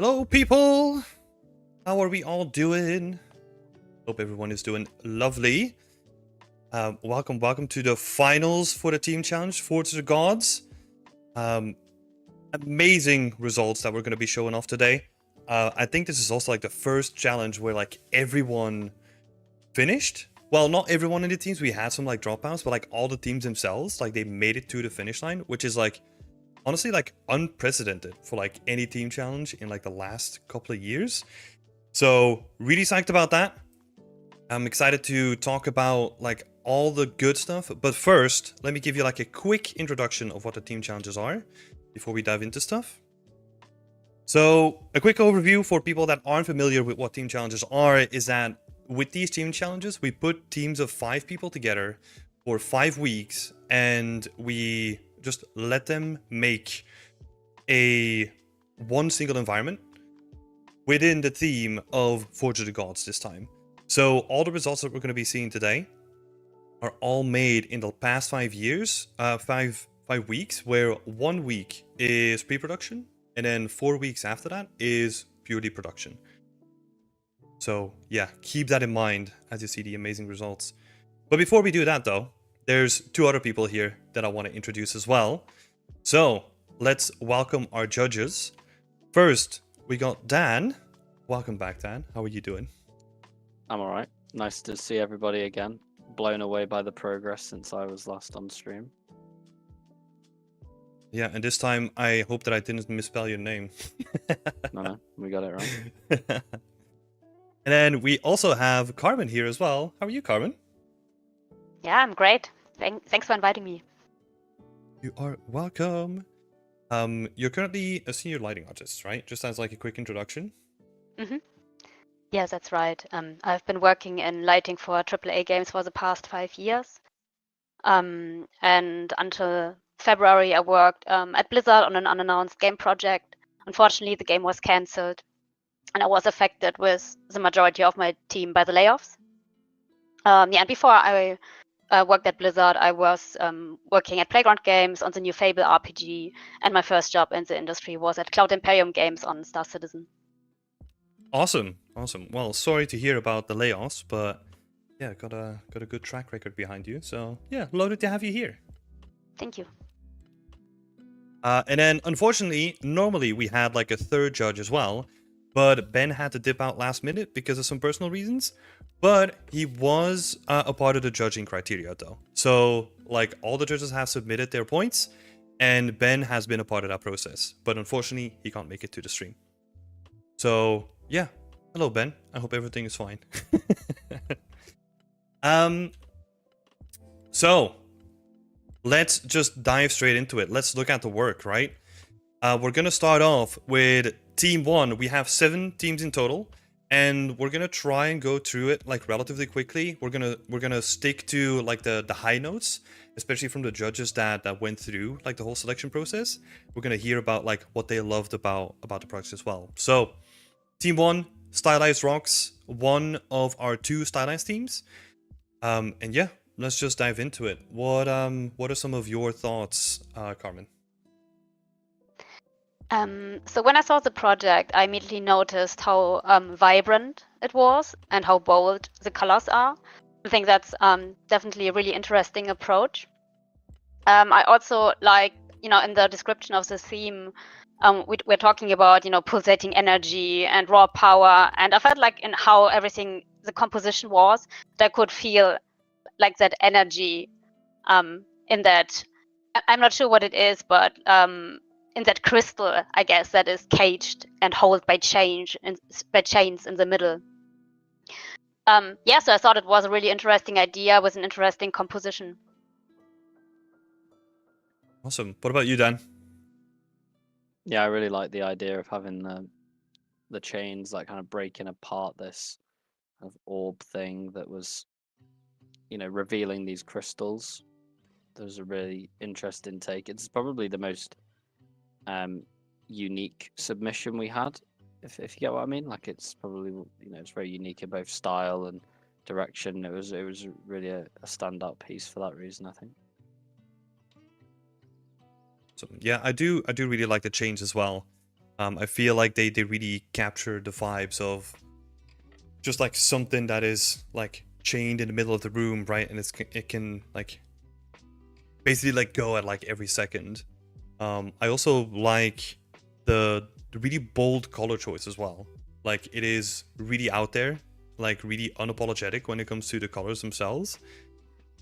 Hello, people! How are we all doing? Hope everyone is doing lovely. Welcome to the finals for the team challenge, Forge of the Gods. Amazing results that we're going to be showing off today. I think this is also like the first challenge where like everyone finished. Well, not everyone in the teams. We had some like dropouts, but like all the teams themselves, like they made it to the finish line, which is like honestly like unprecedented for like any team challenge in like the last couple of years. So really psyched about that. I'm excited to talk about like all the good stuff, but first let me give you like a quick introduction of what the team challenges are before we dive into stuff. So a quick overview for people that aren't familiar with what team challenges are is that with these team challenges we put teams of 5 people together for 5 weeks and we just let them make one single environment within the theme of Forge of the Gods this time. So all the results that we're going to be seeing today are all made in the past 5 years, 5 weeks, where 1 week is pre-production, and then 4 weeks after that is purely production. So yeah, keep that in mind as you see the amazing results. But before we do that though, there's 2 other people here that I want to introduce as well. So let's welcome our judges. First, we got Dan. Welcome back, Dan. How are you doing? I'm alright. Nice to see everybody again. Blown away by the progress since I was last on stream. Yeah, and this time I hope that I didn't misspell your name. No, we got it right. And then we also have Carmen here as well. How are you, Carmen? Yeah, I'm great. Thanks for inviting me. You are welcome. You're currently a senior lighting artist, right? Just as like a quick introduction. Yes, that's right. I've been working in lighting for AAA games for the past 5 years. And until February, I worked at Blizzard on an unannounced game project. Unfortunately, the game was cancelled, and I was affected with the majority of my team by the layoffs. And before I worked at Blizzard, I was working at Playground Games on the new Fable RPG, and my first job in the industry was at Cloud Imperium Games on Star Citizen. Awesome. Well, sorry to hear about the layoffs, but yeah, got a good track record behind you. So yeah, loaded to have you here. Thank you. And then, unfortunately, normally we had like a third judge as well, but Ben had to dip out last minute because of some personal reasons. But he was a part of the judging criteria, though. So, like, all the judges have submitted their points, and Ben has been a part of that process. But unfortunately, he can't make it to the stream. So, yeah. Hello, Ben. I hope everything is fine. So, let's just dive straight into it. Let's look at the work, right? We're gonna start off with Team 1. We have 7 teams in total, and we're gonna try and go through it like relatively quickly. We're gonna stick to like the high notes, especially from the judges that went through like the whole selection process. We're gonna hear about like what they loved about the project as well. So, Team 1, Stylized Rocks, one of our 2 stylized teams. And yeah, let's just dive into it. What are some of your thoughts, Carmen? So when I saw the project, I immediately noticed how vibrant it was and how bold the colors are. I think that's definitely a really interesting approach. I also like, in the description of the theme, we're talking about, pulsating energy and raw power. And I felt like in how everything, the composition was, that I could feel like that energy in that. I'm not sure what it is, but in that crystal, I guess, that is caged and held by chains in the middle. So I thought it was a really interesting idea with an interesting composition. Awesome. What about you, Dan? Yeah, I really like the idea of having the chains like kind of breaking apart this kind of orb thing that was, revealing these crystals. That was a really interesting take. It's probably the most unique submission we had, if you get what I mean. Like it's probably it's very unique in both style and direction. It was really a standout piece for that reason, I think. So yeah, I do really like the change as well. I feel like they really capture the vibes of just like something that is like chained in the middle of the room, right? And it can like basically like go at like every second. I also like the really bold color choice as well. Like it is really out there, like really unapologetic when it comes to the colors themselves.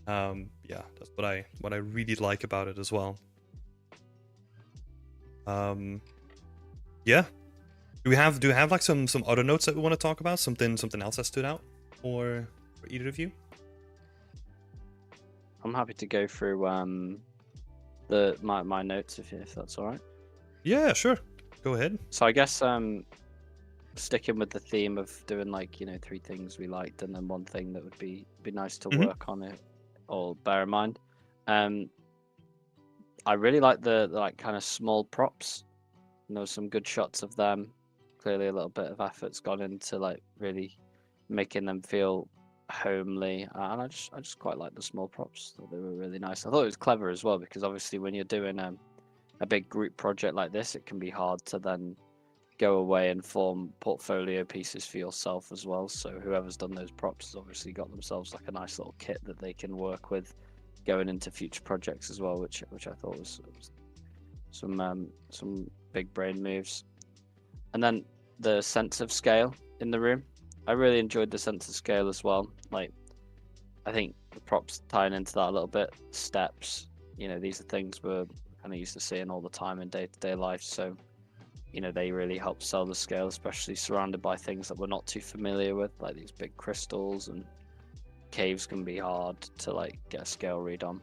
Yeah, that's what I really like about it as well. Yeah. Do we have like some other notes that we want to talk about? Something else that stood out for either of you? I'm happy to go through my notes if that's all right. Yeah, sure. Go ahead. So I guess sticking with the theme of doing like 3 things we liked and then 1 thing that would be nice to work on it or bear in mind. I really like the like kind of small props. Some good shots of them. Clearly a little bit of effort's gone into like really making them feel homely, and I just quite like the small props. Thought they were really nice. I thought it was clever as well because obviously when you're doing a big group project like this, it can be hard to then go away and form portfolio pieces for yourself as well. So whoever's done those props has obviously got themselves like a nice little kit that they can work with going into future projects as well, which I thought was some big brain moves. And then the sense of scale in the room. I really enjoyed the sense of scale as well. Like, I think the props tying into that a little bit. Steps, these are things we're kind of used to seeing all the time in day-to-day life. So, they really help sell the scale, especially surrounded by things that we're not too familiar with, like these big crystals, and caves can be hard to like get a scale read on.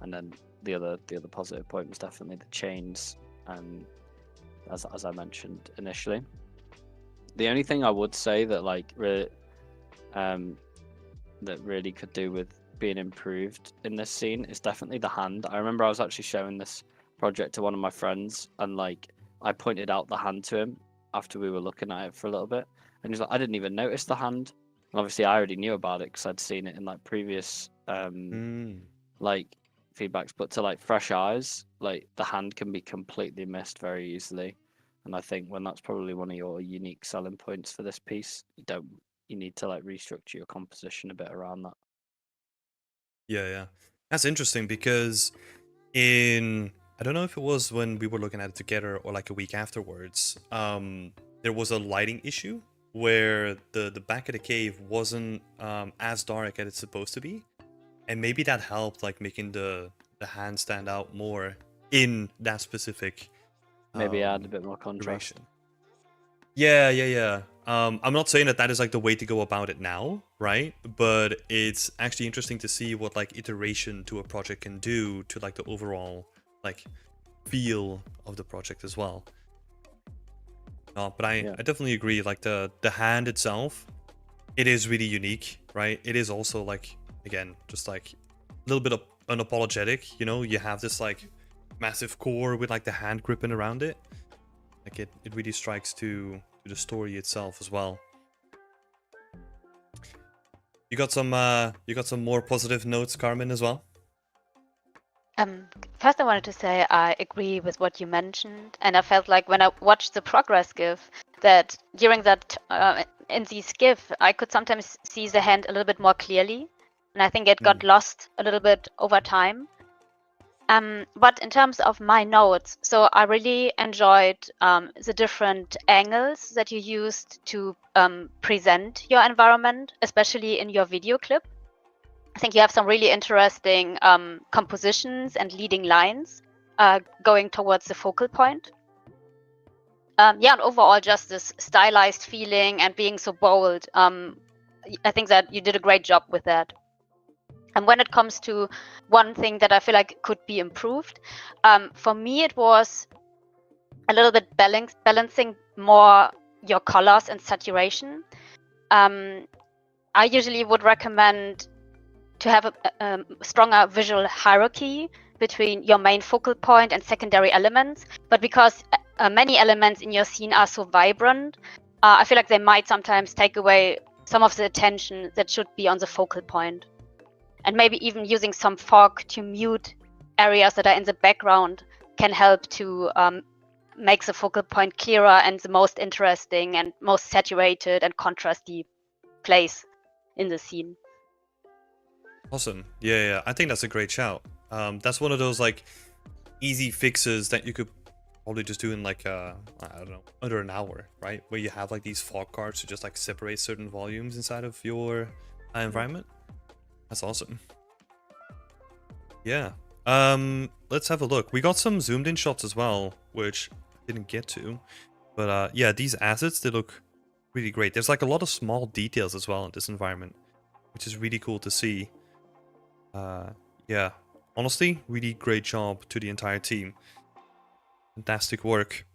And then the other positive point was definitely the chains, and as I mentioned initially. The only thing I would say that like really that really could do with being improved in this scene is definitely the hand. I remember I was actually showing this project to one of my friends, and like I pointed out the hand to him after we were looking at it for a little bit, and he's like, I didn't even notice the hand. And obviously I already knew about it because I'd seen it in like previous like feedbacks, but to like fresh eyes, like the hand can be completely missed very easily. And I think when that's probably one of your unique selling points for this piece, you need to like restructure your composition a bit around that. Yeah. That's interesting because I don't know if it was when we were looking at it together or like a week afterwards, there was a lighting issue where the back of the cave wasn't as dark as it's supposed to be. And maybe that helped like making the hand stand out more in that specific maybe add a bit more contrast. duration. Yeah. I'm not saying that is like the way to go about it now, right? But it's actually interesting to see what like iteration to a project can do to like the overall like feel of the project as well. But I definitely agree. Like the hand itself, it is really unique, right? It is also like, again, just like a little bit of unapologetic. You have this like massive core with like the hand gripping around it. Like it really strikes to the story itself as well. You got some more positive notes, Carmen, as well? First I wanted to say I agree with what you mentioned, and I felt like when I watched the progress GIF that during that in these GIF I could sometimes see the hand a little bit more clearly, and I think it got lost a little bit over time. But in terms of my notes, so I really enjoyed the different angles that you used to present your environment, especially in your video clip. I think you have some really interesting compositions and leading lines going towards the focal point. And overall just this stylized feeling and being so bold. I think that you did a great job with that. And when it comes to one thing that I feel like could be improved, for me it was a little bit balancing more your colors and saturation. I usually would recommend to have a stronger visual hierarchy between your main focal point and secondary elements. But because many elements in your scene are so vibrant, I feel like they might sometimes take away some of the attention that should be on the focal point. And maybe even using some fog to mute areas that are in the background can help to makes the focal point clearer and the most interesting and most saturated and contrasty place in the scene. Awesome. Yeah. I think that's a great shout. That's one of those like easy fixes that you could probably just do in like I don't know, under an hour, right? Where you have like these fog cards to just like separate certain volumes inside of your environment. That's awesome. Yeah. Let's have a look. We got some zoomed in shots as well, which I didn't get to. But yeah, these assets, they look really great. There's like a lot of small details as well in this environment, which is really cool to see. Yeah, honestly, really great job to the entire team. Fantastic work.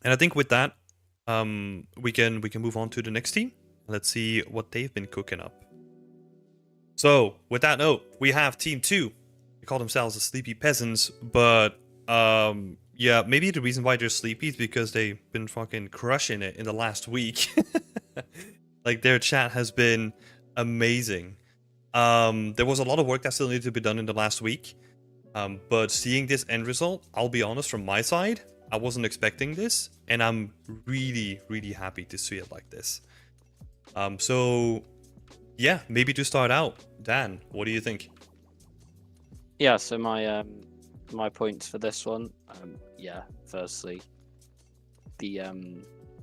And I think with that, we can move on to the next team. Let's see what they've been cooking up. So, with that note, we have Team 2. They call themselves the Sleepy Peasants, but yeah, maybe the reason why they're sleepy is because they've been fucking crushing it in the last week. Like, their chat has been amazing. There was a lot of work that still needed to be done in the last week. But seeing this end result, I'll be honest, from my side, I wasn't expecting this, and I'm really, really happy to see it like this. So yeah, maybe to start out, Dan, what do you think? Yeah, so my points for this one, yeah, firstly, the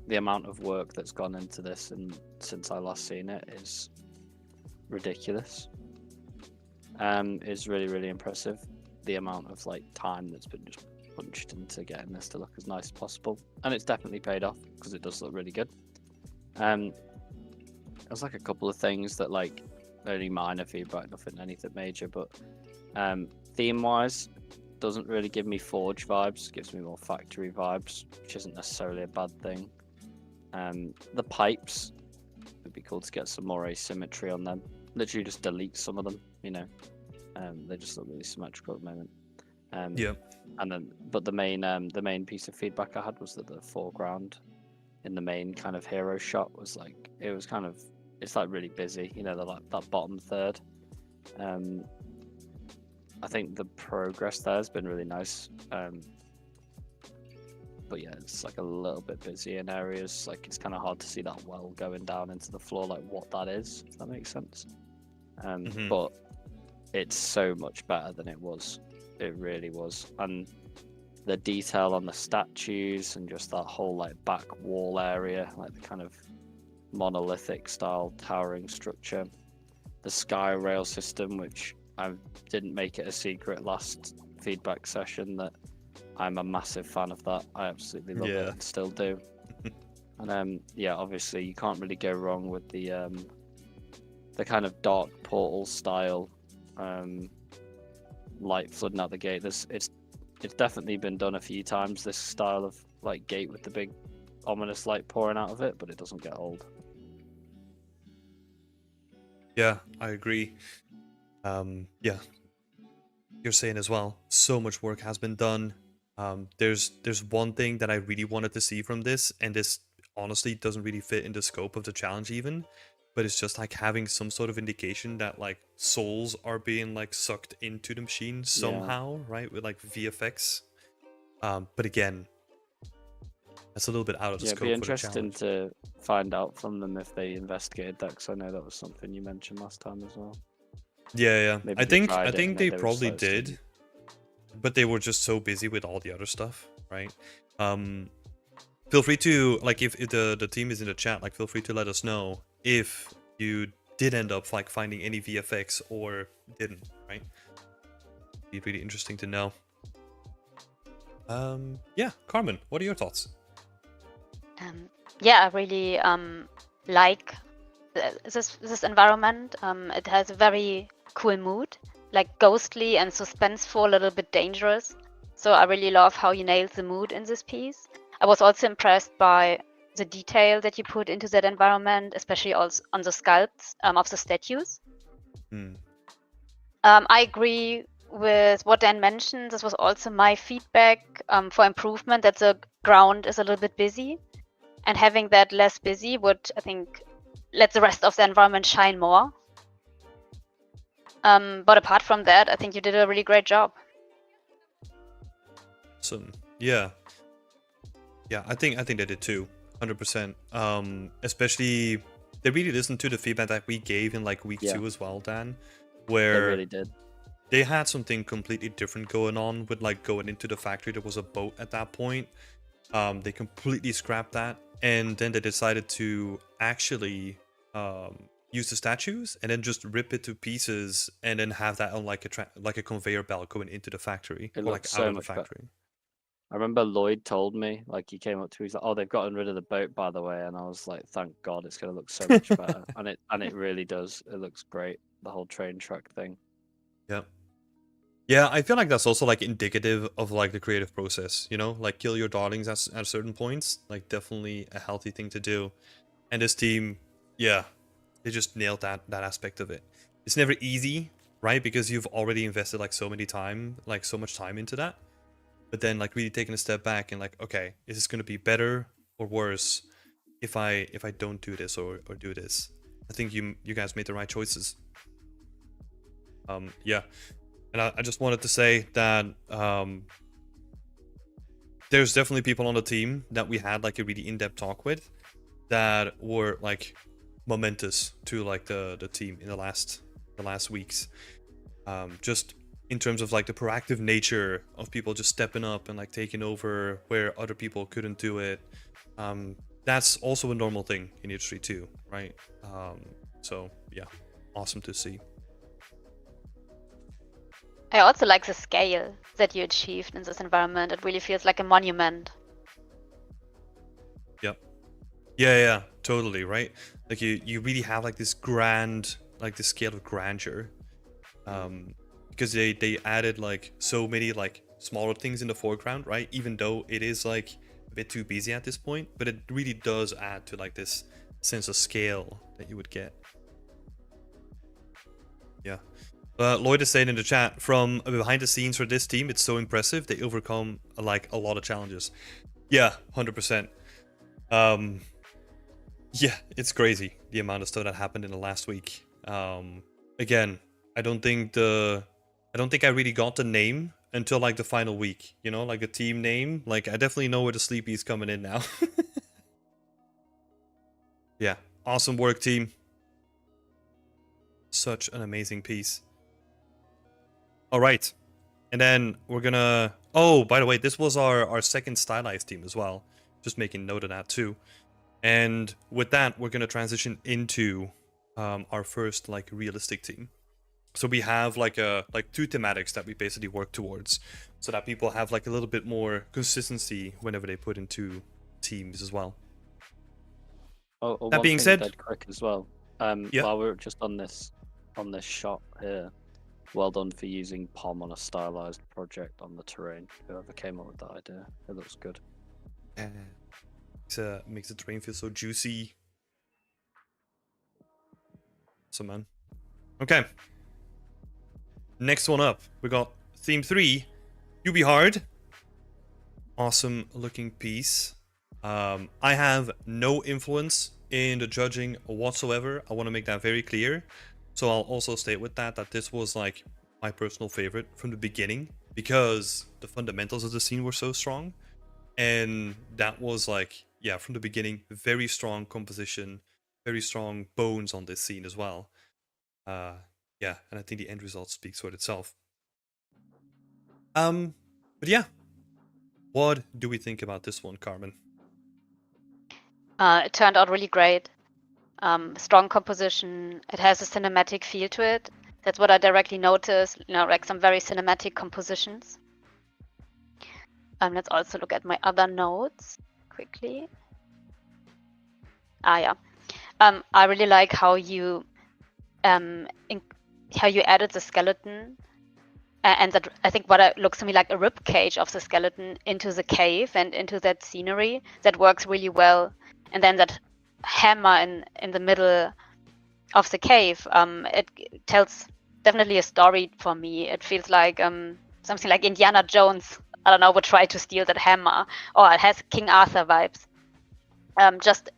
amount of work that's gone into this and since I last seen it is ridiculous. Is really, really impressive. The amount of like time that's been just punched into getting this to look as nice as possible, and it's definitely paid off because it does look really good. There's like a couple of things that like only minor feedback, nothing anything major, but theme wise doesn't really give me Forge vibes, gives me more factory vibes, which isn't necessarily a bad thing. The pipes, would be cool to get some more asymmetry on them. Literally just delete some of them, you know. They just look really symmetrical at the moment. Yeah. And then, but the main piece of feedback I had was that the foreground in the main kind of hero shot was like, it was kind of, it's like really busy, you know, the like that bottom third. I think the progress there has been really nice. But yeah, it's like a little bit busy in areas. Like it's kind of hard to see that well going down into the floor, like what that is, if that makes sense. But it's so much better than it was. It really was. And the detail on the statues and just that whole like back wall area, like the kind of monolithic style towering structure. The sky rail system, which I didn't make it a secret last feedback session that I'm a massive fan of that. I absolutely love it and still do. And yeah, obviously you can't really go wrong with the kind of dark portal style light flooding out the gate. It's definitely been done a few times, this style of like gate with the big ominous light pouring out of it, but it doesn't get old. Yeah, I agree. Yeah, you're saying as well, so much work has been done. There's one thing that I really wanted to see from this, and this honestly doesn't really fit in the scope of the challenge even, but it's just like having some sort of indication that like souls are being like sucked into the machine somehow, right? With like VFX. But again, that's a little bit out of the scope. It'd be interesting to find out from them if they investigated that, because I know that was something you mentioned last time as well. Yeah. Maybe I they think they were probably so did, stupid. but they were just so busy with all the other stuff, right? Feel free to, like, if the team is in the chat, like, feel free to let us know if you did end up like finding any VFX or didn't, right? Be really interesting to know. Yeah, Carmen, what are your thoughts? Yeah, I really like this environment. It has a very cool mood, like ghostly and suspenseful, a little bit dangerous. So I really love how you nailed the mood in this piece. I was also impressed by the detail that you put into that environment, especially also on the sculpts of the statues. I agree with what Dan mentioned. This was also my feedback for improvement, that the ground is a little bit busy. And having that less busy would, I think, let the rest of the environment shine more. But apart from that, I think you did a really great job. Awesome. Yeah. Yeah, I think they did too, 100%. Especially they really listened to the feedback that we gave in like week Yeah. 2 as well, Dan, They where really did. they had something completely different going on with like going into the factory. There was a boat at that point. They completely scrapped that, and then they decided to actually use the statues and then just rip it to pieces and then have that on like a conveyor belt going into the factory It or like looks out so of the much better. factory. I remember Lloyd told me, like he came up to me, he's like, "Oh, they've gotten rid of the boat, by the way," and I was like, "Thank God, it's gonna look so much better." And it really does. It looks great. The whole train truck thing. Yeah. Yeah, I feel like that's also like indicative of like the creative process, you know, like kill your darlings at certain points, like definitely a healthy thing to do. And this team, yeah, they just nailed that aspect of it. It's never easy, right? Because you've already invested like so much time into that. But then like really taking a step back and like, okay, is this gonna be better or worse if I don't do this or do this? I think you guys made the right choices. Yeah. And I just wanted to say that there's definitely people on the team that we had like a really in-depth talk with that were like momentous to like the team in the last weeks. Just in terms of like the proactive nature of people just stepping up and like taking over where other people couldn't do it. That's also a normal thing in the industry too, right? So yeah, awesome to see. I also like the scale that you achieved in this environment. It really feels like a monument. Yep. Yeah, totally, right? Like you really have like this grand, like this scale of grandeur. Because they added like so many like smaller things in the foreground, right? Even though it is like a bit too busy at this point, but it really does add to like this sense of scale that you would get. Yeah. Lloyd is saying in the chat, from behind the scenes for this team, it's so impressive. They overcome like a lot of challenges. Yeah, 100%. Yeah, it's crazy the amount of stuff that happened in the last week. Again, I don't think I really got the name until like the final week. You know, like a team name. Like I definitely know where the Sleepy's coming in now. Yeah, awesome work, team. Such an amazing piece. All right, and then we're gonna. Oh, by the way, this was our second stylized team as well. Just making note of that too. And with that, we're gonna transition into our first like realistic team. So we have like two thematics that we basically work towards, so that people have like a little bit more consistency whenever they put into teams as well. Oh, That one being thing said, dead quick as well. Yeah. While we're just on this shot here, well done for using POM on a stylized project on the terrain. Whoever came up with that idea, it looks good. Makes the terrain feel so juicy. So man. Okay. Next one up, we got theme 3, UB Hard. Awesome looking piece. I have no influence in the judging whatsoever. I want to make that very clear. So I'll also state with that this was like my personal favorite from the beginning, because the fundamentals of the scene were so strong. And that was like, yeah, from the beginning, very strong composition, very strong bones on this scene as well. Yeah, and I think the end result speaks for itself. But yeah, what do we think about this one, Carmen? It turned out really great. Strong composition. It has a cinematic feel to it. That's what I directly noticed. You know, like some very cinematic compositions. Let's also look at my other notes quickly. Yeah. I really like how you added the skeleton, and that I think what looks to me like a rib cage of the skeleton into the cave and into that scenery. That works really well. And then that hammer in the middle of the cave, it tells definitely a story for me. It feels like something like Indiana Jones, I don't know, would try to steal that hammer, or it has King Arthur vibes. Just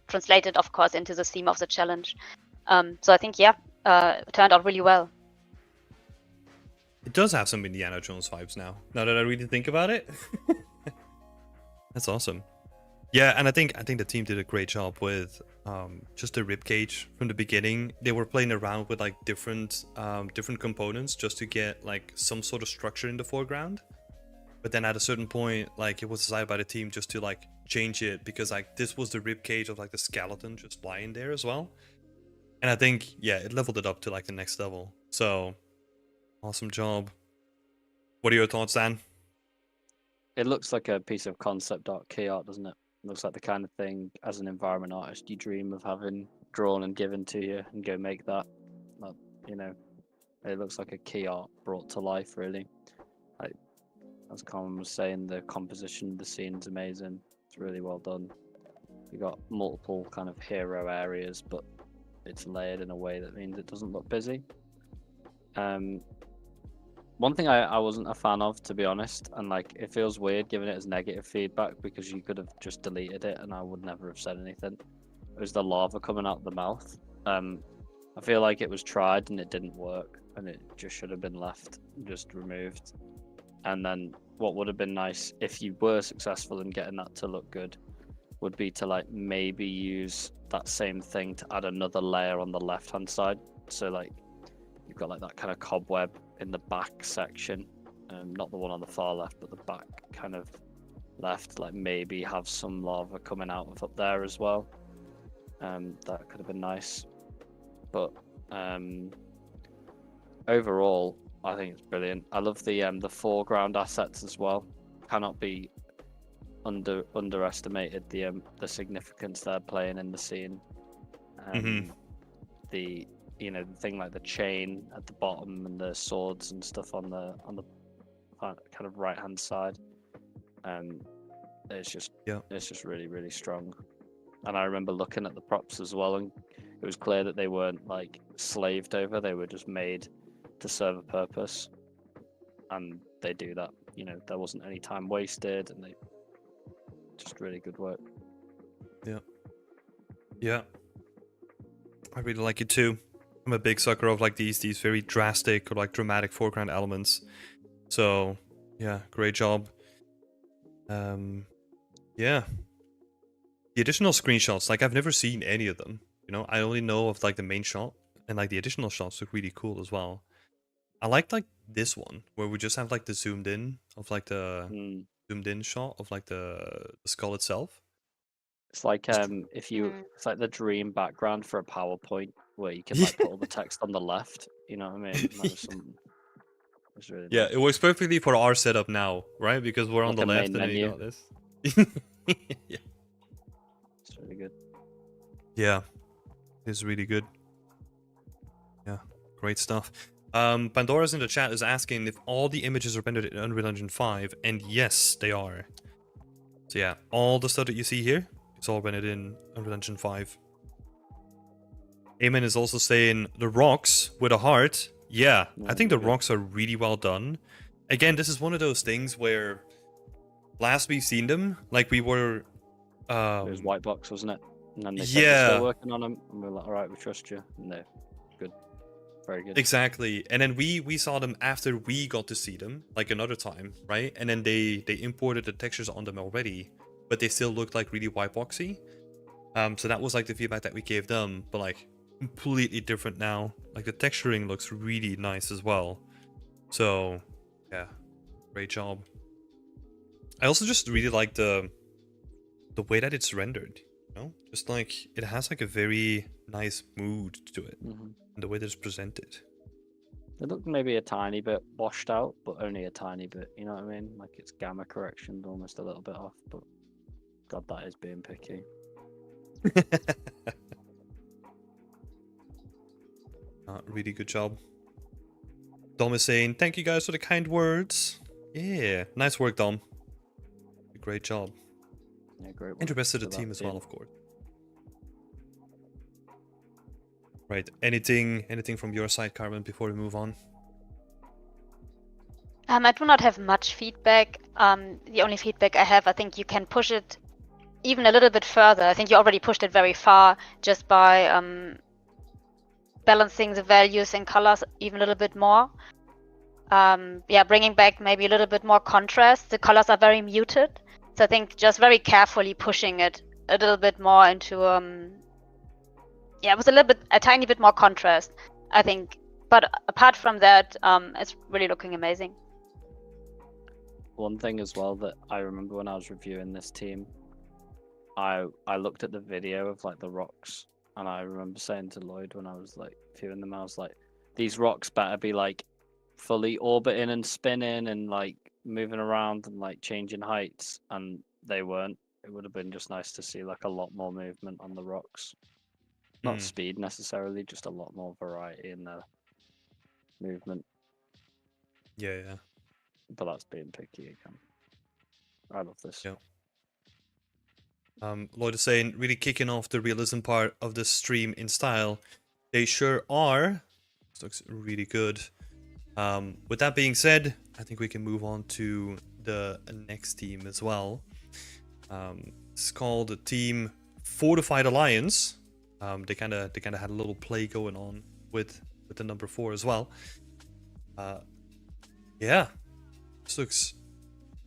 translated of course into the theme of the challenge. So I think it turned out really well. It does have some Indiana Jones vibes now that I really think about it. That's awesome. Yeah, and I think the team did a great job with just the rib cage from the beginning. They were playing around with like different components just to get like some sort of structure in the foreground. But then at a certain point, like it was decided by the team just to like change it because like this was the rib cage of like the skeleton just lying there as well. And I think it leveled it up to like the next level. So awesome job. What are your thoughts, Dan? It looks like a piece of concept art, key art, doesn't it? It looks like the kind of thing, as an environment artist, you dream of having drawn and given to you and go make that. You know, it looks like a key art brought to life, really. Like, as Colin was saying, the composition of the scene's amazing. It's really well done. You got multiple kind of hero areas, but it's layered in a way that means it doesn't look busy. One thing I wasn't a fan of, to be honest, and like it feels weird giving it as negative feedback because you could have just deleted it and I would never have said anything. It was the lava coming out the mouth. I feel like it was tried and it didn't work, and it just should have been left, just removed. And then what would have been nice if you were successful in getting that to look good would be to like maybe use that same thing to add another layer on the left hand side. So like you've got like that kind of cobweb in the back section, not the one on the far left, but the back kind of left, like maybe have some lava coming out of up there as well. That could have been nice, but overall I think it's brilliant. I love the foreground assets as well. Cannot be underestimated the significance they're playing in the scene. The the thing like the chain at the bottom and the swords and stuff on the kind of right hand side. It's just really, really strong. And I remember looking at the props as well, and it was clear that they weren't like slaved over, they were just made to serve a purpose, and they do that. There wasn't any time wasted, and they just really good work. Yeah, I really like it too. I'm a big sucker of like these very drastic or like dramatic foreground elements. So yeah, great job. Yeah, the additional screenshots, like I've never seen any of them. I only know of like the main shot, and like the additional shots look really cool as well. I like this one where we just have like the zoomed in of like the zoomed in shot of like the skull itself. It's like it's like the dream background for a PowerPoint where you can like put all the text on the left. You know what I mean? It's really nice. It works perfectly for our setup now, right? Because we're on the left and then you got this. Yeah. It's really good. Yeah, it's really good. Yeah, great stuff. Pandora's in the chat is asking if all the images are rendered in Unreal Engine 5, and yes, they are. So yeah, all the stuff that you see here, it's all rendered in Unreal Engine 5. Eamon is also saying the rocks with a heart. Yeah, I think the rocks are really well done. Again, this is one of those things where last we've seen them, like we were... it was White Box, wasn't it? And then they said they're still working on them, and we were like, alright, we trust you. And they're good. Very good. Exactly. And then we saw them after we got to see them, like another time, right? And then they imported the textures on them already, but they still looked like really white boxy. So that was like the feedback that we gave them, but like completely different now. Like the texturing looks really nice as well. So yeah, great job. I also just really like the way that it's rendered, just like it has like a very nice mood to it. And the way that it's presented. It looked maybe a tiny bit washed out, but only a tiny bit, you know what I mean? Like its gamma correction's almost a little bit off, but God, that is being picky. Really good job. Dom is saying, thank you guys for the kind words. Yeah, nice work, Dom. Great job. Yeah, great work. And the rest of the team as well, of course. Right, anything from your side, Carmen, before we move on? I do not have much feedback. The only feedback I have, I think you can push it even a little bit further. I think you already pushed it very far just by balancing the values and colors even a little bit more. Bringing back maybe a little bit more contrast. The colors are very muted, So I think just very carefully pushing it a little bit more into yeah, it was a tiny bit more contrast, I think. But apart from that, it's really looking amazing. One thing as well that I remember when I was reviewing this team, I looked at the video of like the rocks, and I remember saying to Lloyd when I was like viewing them, I was like, these rocks better be like fully orbiting and spinning and like moving around and like changing heights, and they weren't. It would have been just nice to see like a lot more movement on the rocks. Not speed necessarily, just a lot more variety in the movement. Yeah. But that's being picky again. I love this. Yeah. Lloyd is saying, really kicking off the realism part of the stream in style. They sure are. This looks really good. With that being said, I think we can move on to the next team as well. It's called the Team Fortified Alliance. They kind of had a little play going on with the number 4 as well. Yeah, this looks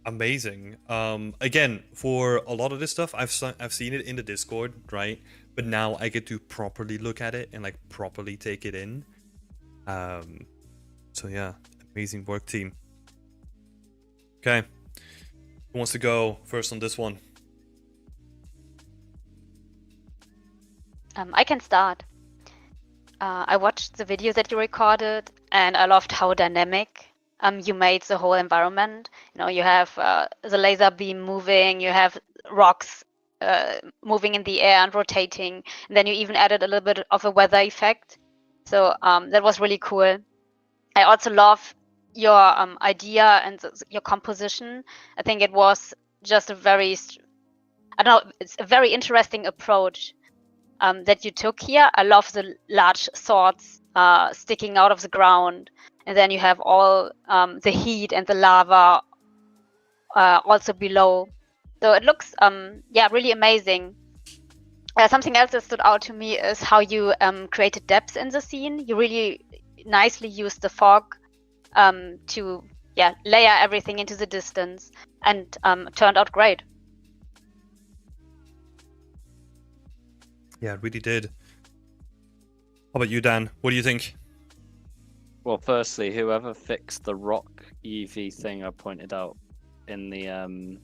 amazing. Again, for a lot of this stuff, I've seen it in the Discord, right? But now I get to properly look at it and like properly take it in. So yeah, amazing work, team. Okay, who wants to go first on this one? I can start. I watched the video that you recorded, and I loved how dynamic you made the whole environment. You know, you have the laser beam moving, you have rocks moving in the air and rotating, and then you even added a little bit of a weather effect. So that was really cool. I also love your idea and your composition. I think it was just a very, I don't know, it's a very interesting approach that you took here. I love the large swords sticking out of the ground, and then you have all the heat and the lava also below. So it looks, yeah, really amazing. Something else that stood out to me is how you created depth in the scene. You really nicely used the fog to, yeah, layer everything into the distance, and turned out great. Yeah, it really did. How about you, Dan? What do you think? Well, firstly, whoever fixed the rock UV thing I pointed out in the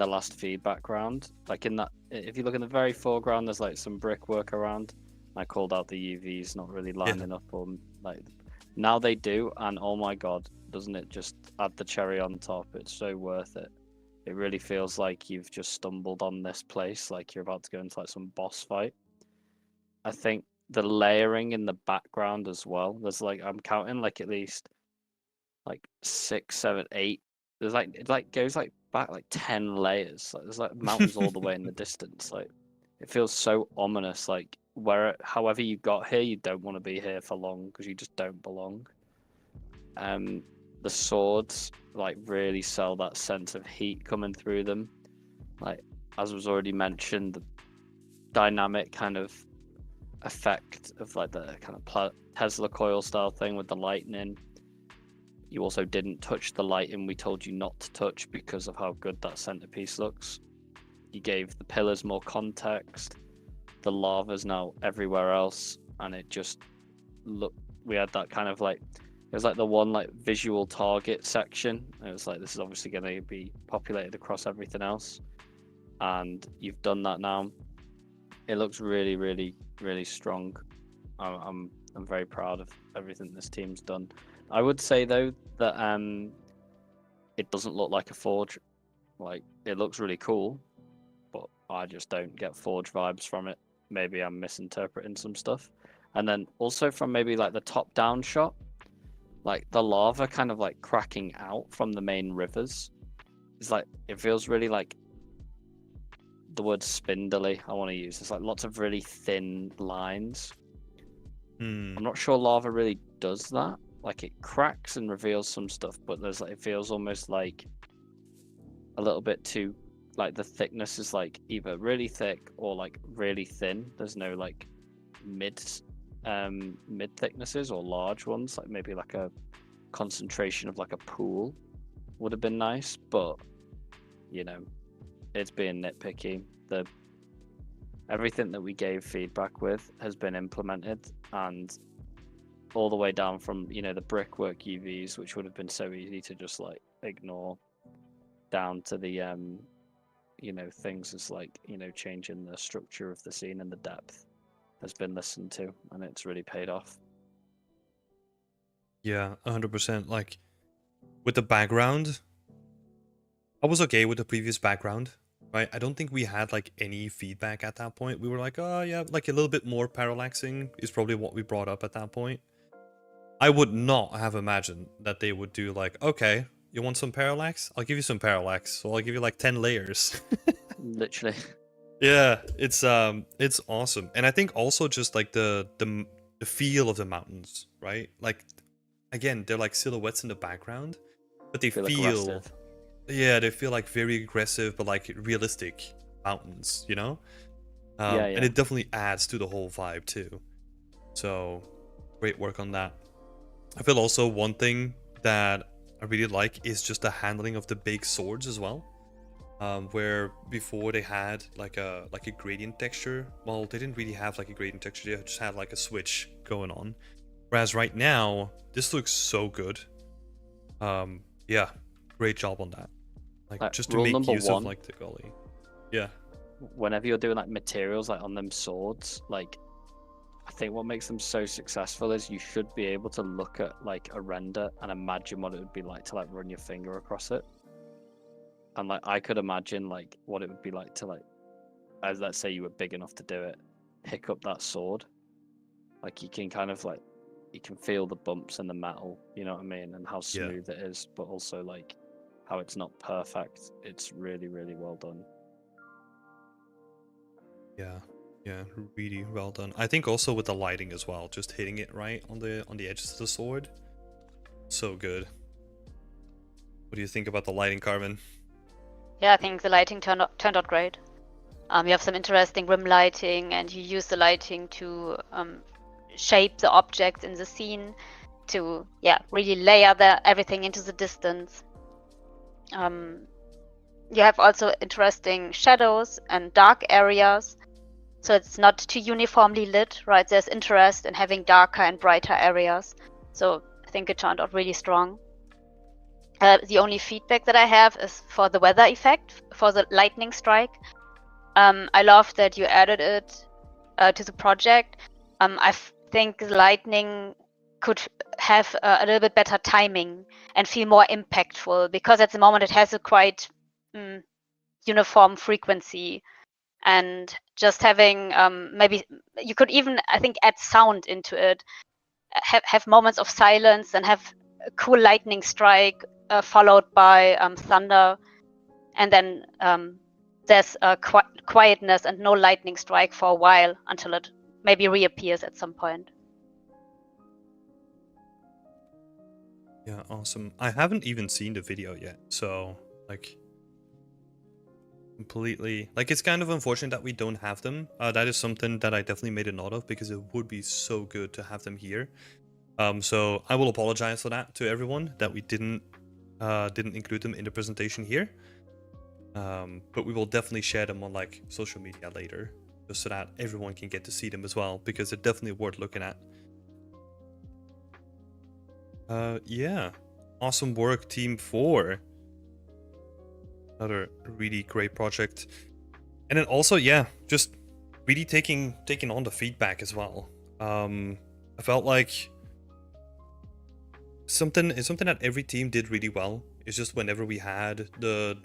last feedback round, like in that, if you look in the very foreground, there's like some brickwork around. I called out the UVs not really lining up, or like now they do, and oh my god, doesn't it just add the cherry on top? It's so worth it. It really feels like you've just stumbled on this place, like you're about to go into like some boss fight. I think the layering in the background as well. There's like, I'm counting like at least like 6, 7, 8. There's like, it like goes like back like 10 layers. Like there's like mountains all the way in the distance. Like it feels so ominous. Like however you got here, you don't want to be here for long because you just don't belong. The swords like really sell that sense of heat coming through them. Like as was already mentioned, the dynamic kind of effect of like the kind of Tesla coil style thing with the lightning. You also didn't touch the lighting we told you not to touch because of how good that centerpiece looks. You gave the pillars more context. The lava's now everywhere else, and it just we had that kind of like, it was like the one like visual target section. It was like, this is obviously going to be populated across everything else, and you've done that now. It looks really, really, really strong. I'm very proud of everything this team's done. I would say though that it doesn't look like a Forge. Like it looks really cool, but I just don't get Forge vibes from it. Maybe I'm misinterpreting some stuff. And then also from maybe like the top down shot, like the lava kind of like cracking out from the main rivers. It's like, it feels really like, the word spindly I want to use. It's like lots of really thin lines. I'm not sure lava really does that. Like it cracks and reveals some stuff, but there's like, it feels almost like a little bit too, like the thickness is like either really thick or like really thin. There's no like mid thicknesses or large ones. Like maybe like a concentration of like a pool would have been nice, but you know, it's being nitpicky. Everything that we gave feedback with has been implemented, and all the way down from the brickwork UVs, which would have been so easy to just like ignore, down to the things as like changing the structure of the scene and the depth has been listened to, and it's really paid off. Yeah, 100%. Like with the background, I was okay with the previous background, right? I don't think we had like any feedback at that point. We were like, oh yeah, like a little bit more parallaxing is probably what we brought up at that point. I would not have imagined that they would do like, okay, you want some parallax? I'll give you some parallax. So I'll give you like 10 layers. Literally. Yeah, it's awesome. And I think also just like the feel of the mountains, right? Like again, they're like silhouettes in the background, but they feel aggressive. yeah, they feel like very aggressive but like realistic mountains, you know? Yeah. And it definitely adds to the whole vibe too. So great work on that. I feel also one thing that I really like is just the handling of the big swords as well. Where before they had like a gradient texture. Well, they didn't really have like a gradient texture. They just had like a switch going on. Whereas right now, this looks so good. Yeah, great job on that. Like just to rule make number use of one, like the gully. Yeah. whenever you're doing like materials like on them swords, like I think what makes them so successful is you should be able to look at like a render and imagine what it would be like to like run your finger across it. And like I could imagine like what it would be like to like, as let's say you were big enough to do it, pick up that sword. Like you can kind of like, you can feel the bumps in the metal, you know what I mean, and how smooth it is, but also like how it's not perfect. It's really, really well done. Yeah, really well done. I think also with the lighting as well, just hitting it right on the edges of the sword, so good. What do you think about the lighting, Carmen? Yeah, I think the lighting turned out great. You have some interesting rim lighting, and you use the lighting to shape the objects in the scene, to really layer everything into the distance. You have also interesting shadows and dark areas, so it's not too uniformly lit, right? There's interest in having darker and brighter areas, so I think it turned out really strong. The only feedback that I have is for the weather effect, for the lightning strike. I love that you added it to the project. I think the lightning could have a little bit better timing and feel more impactful, because at the moment it has a quite uniform frequency. And just having maybe you could even, I think, add sound into it, have moments of silence and have a cool lightning strike followed by thunder, and then there's quietness and no lightning strike for a while until it maybe reappears at some point. Yeah, awesome. I haven't even seen the video yet, so like completely, like, it's kind of unfortunate that we don't have them. That is something that I definitely made a note of, because it would be so good to have them here. So I will apologize for that to everyone, that we didn't include them in the presentation here. But we will definitely share them on like social media later, just so that everyone can get to see them as well, because they're definitely worth looking at. Yeah, awesome work, Team 4. Another really great project. And then also, yeah, just really taking on the feedback as well. I felt like something that every team did really well. It's just whenever we had the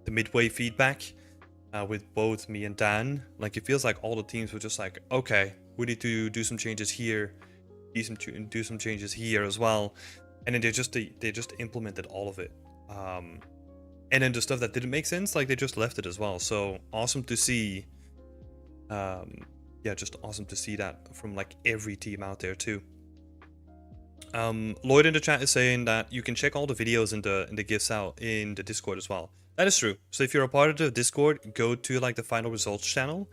midway feedback with both me and Dan, like it feels like all the teams were just like, okay, we need to do some changes here, do some changes here as well, and then they just implemented all of it. And then the stuff that didn't make sense, like they just left it as well. So awesome to see. Yeah, just awesome to see that from like every team out there too. Lloyd in the chat is saying that you can check all the videos in the GIFs out in the Discord as well. That is true. So if you're a part of the Discord, go to like the final results channel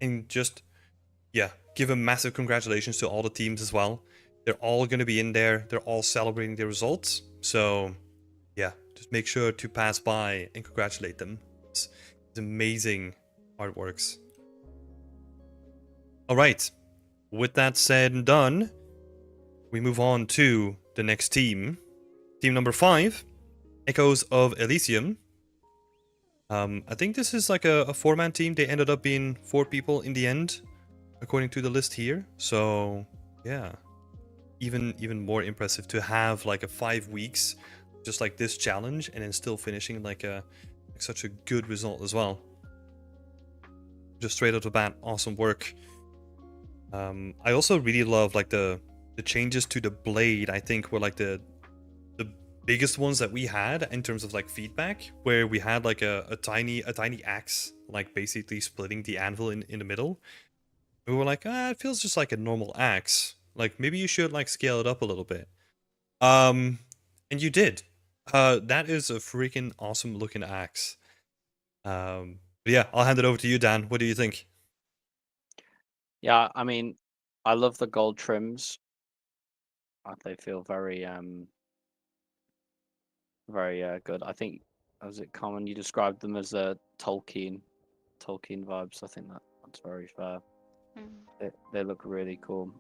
and just, yeah, give a massive congratulations to all the teams as well. They're all going to be in there. They're all celebrating their results. So yeah, just make sure to pass by and congratulate them. It's amazing artworks. All right. With that said and done, we move on to the next team. Team number 5, Echoes of Elysium. I think this is like a 4-man team. They ended up being 4 people in the end, according to the list here. So yeah, even more impressive to have like a 5 weeks, just like this challenge, and then still finishing like such a good result as well. Just straight out the bat, awesome work. I also really love like the changes to the blade. I think were like the biggest ones that we had in terms of like feedback, where we had like a tiny axe, like basically splitting the anvil in the middle. We were like, it feels just like a normal axe. Like maybe you should like scale it up a little bit. And you did. That is a freaking awesome looking axe. But yeah, I'll hand it over to you, Dan. What do you think? Yeah, I mean, I love the gold trims. They feel very good. I think, as it common, you described them as Tolkien vibes. I think that's very fair. They look really cool.